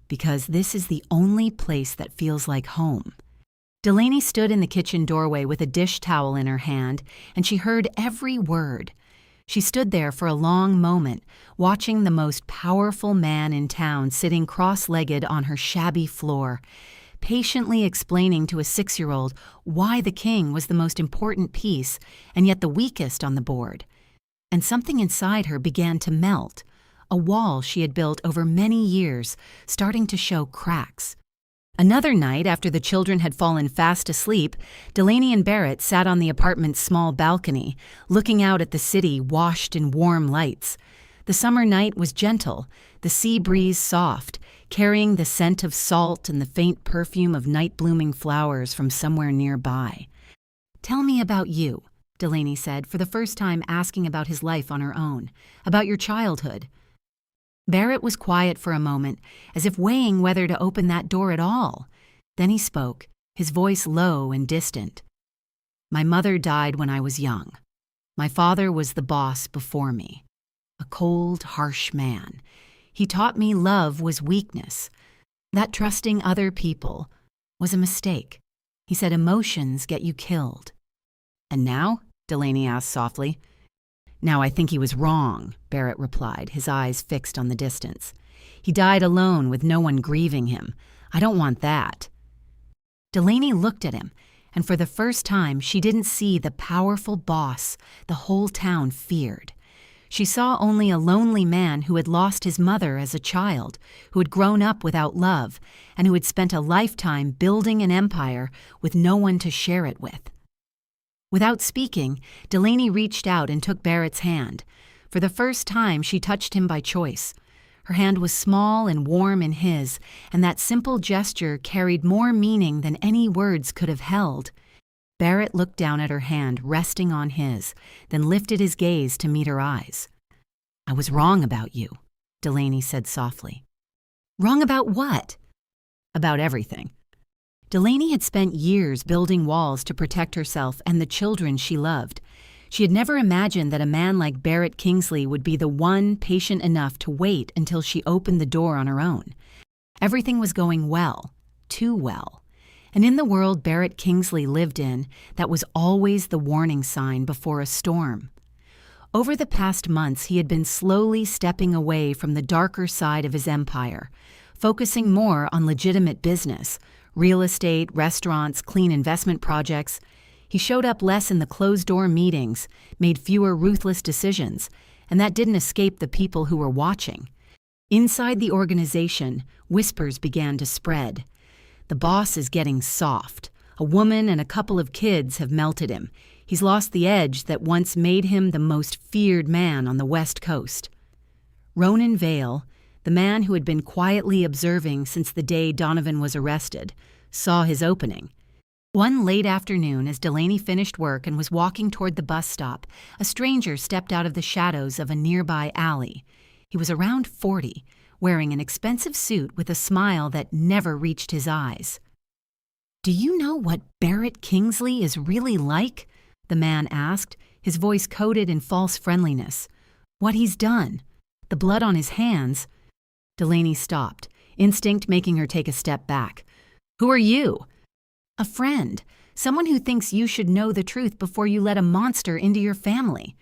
"Because this is the only place that feels like home." Delaney stood in the kitchen doorway with a dish towel in her hand, and she heard every word. She stood there for a long moment, watching the most powerful man in town sitting cross-legged on her shabby floor, patiently explaining to a 6-year-old why the king was the most important piece and yet the weakest on the board. And something inside her began to melt, a wall she had built over many years, starting to show cracks. Another night, after the children had fallen fast asleep, Delaney and Barrett sat on the apartment's small balcony, looking out at the city washed in warm lights. The summer night was gentle, the sea breeze soft, carrying the scent of salt and the faint perfume of night-blooming flowers from somewhere nearby. "Tell me about you," Delaney said, for the first time asking about his life on her own, "about your childhood." Barrett was quiet for a moment, as if weighing whether to open that door at all. Then he spoke, his voice low and distant. "My mother died when I was young. My father was the boss before me. A cold, harsh man. He taught me love was weakness, that trusting other people was a mistake. He said emotions get you killed." "And now?" Delaney asked softly. "Now I think he was wrong," Barrett replied, his eyes fixed on the distance. "He died alone with no one grieving him. I don't want that." Delaney looked at him, and for the first time she didn't see the powerful boss the whole town feared. She saw only a lonely man who had lost his mother as a child, who had grown up without love, and who had spent a lifetime building an empire with no one to share it with. Without speaking, Delaney reached out and took Barrett's hand. For the first time, she touched him by choice. Her hand was small and warm in his, and that simple gesture carried more meaning than any words could have held. Barrett looked down at her hand, resting on his, then lifted his gaze to meet her eyes. "I was wrong about you," Delaney said softly. "Wrong about what?" "About everything." Delaney had spent years building walls to protect herself and the children she loved. She had never imagined that a man like Barrett Kingsley would be the one patient enough to wait until she opened the door on her own. Everything was going well, too well. And in the world Barrett Kingsley lived in, that was always the warning sign before a storm. Over the past months, he had been slowly stepping away from the darker side of his empire, focusing more on legitimate business, real estate, restaurants, clean investment projects. He showed up less in the closed-door meetings, made fewer ruthless decisions, and that didn't escape the people who were watching. Inside the organization, whispers began to spread. "The boss is getting soft. A woman and a couple of kids have melted him. He's lost the edge that once made him the most feared man on the West Coast." Ronan Vale, the man who had been quietly observing since the day Donovan was arrested, saw his opening. One late afternoon, as Delaney finished work and was walking toward the bus stop, a stranger stepped out of the shadows of a nearby alley. He was around 40, wearing an expensive suit with a smile that never reached his eyes. "Do you know what Barrett Kingsley is really like?" the man asked, his voice coated in false friendliness. "What he's done? The blood on his hands?" Delaney stopped, instinct making her take a step back. "Who are you?" "A friend. Someone who thinks you should know the truth before you let a monster into your family."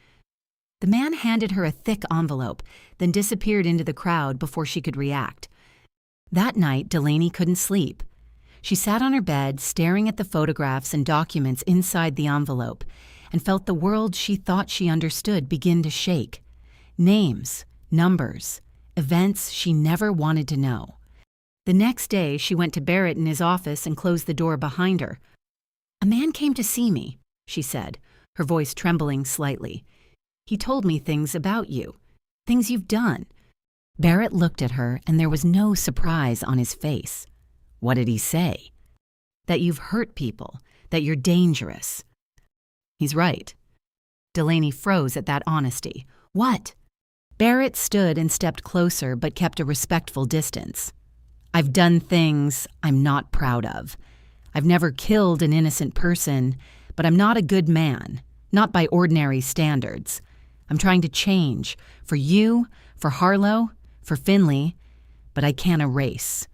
The man handed her a thick envelope, then disappeared into the crowd before she could react. That night, Delaney couldn't sleep. She sat on her bed, staring at the photographs and documents inside the envelope, and felt the world she thought she understood begin to shake. Names, numbers, events she never wanted to know. The next day, she went to Barrett in his office and closed the door behind her. "A man came to see me," she said, her voice trembling slightly. "He told me things about you, things you've done." Barrett looked at her, and there was no surprise on his face. "What did he say?" "That you've hurt people, that you're dangerous." "He's right." Delaney froze at that honesty. "What?" Barrett stood and stepped closer but kept a respectful distance. "I've done things I'm not proud of. I've never killed an innocent person, but I'm not a good man, not by ordinary standards. I'm trying to change, for you, for Harlow, for Finley, but I can't erase.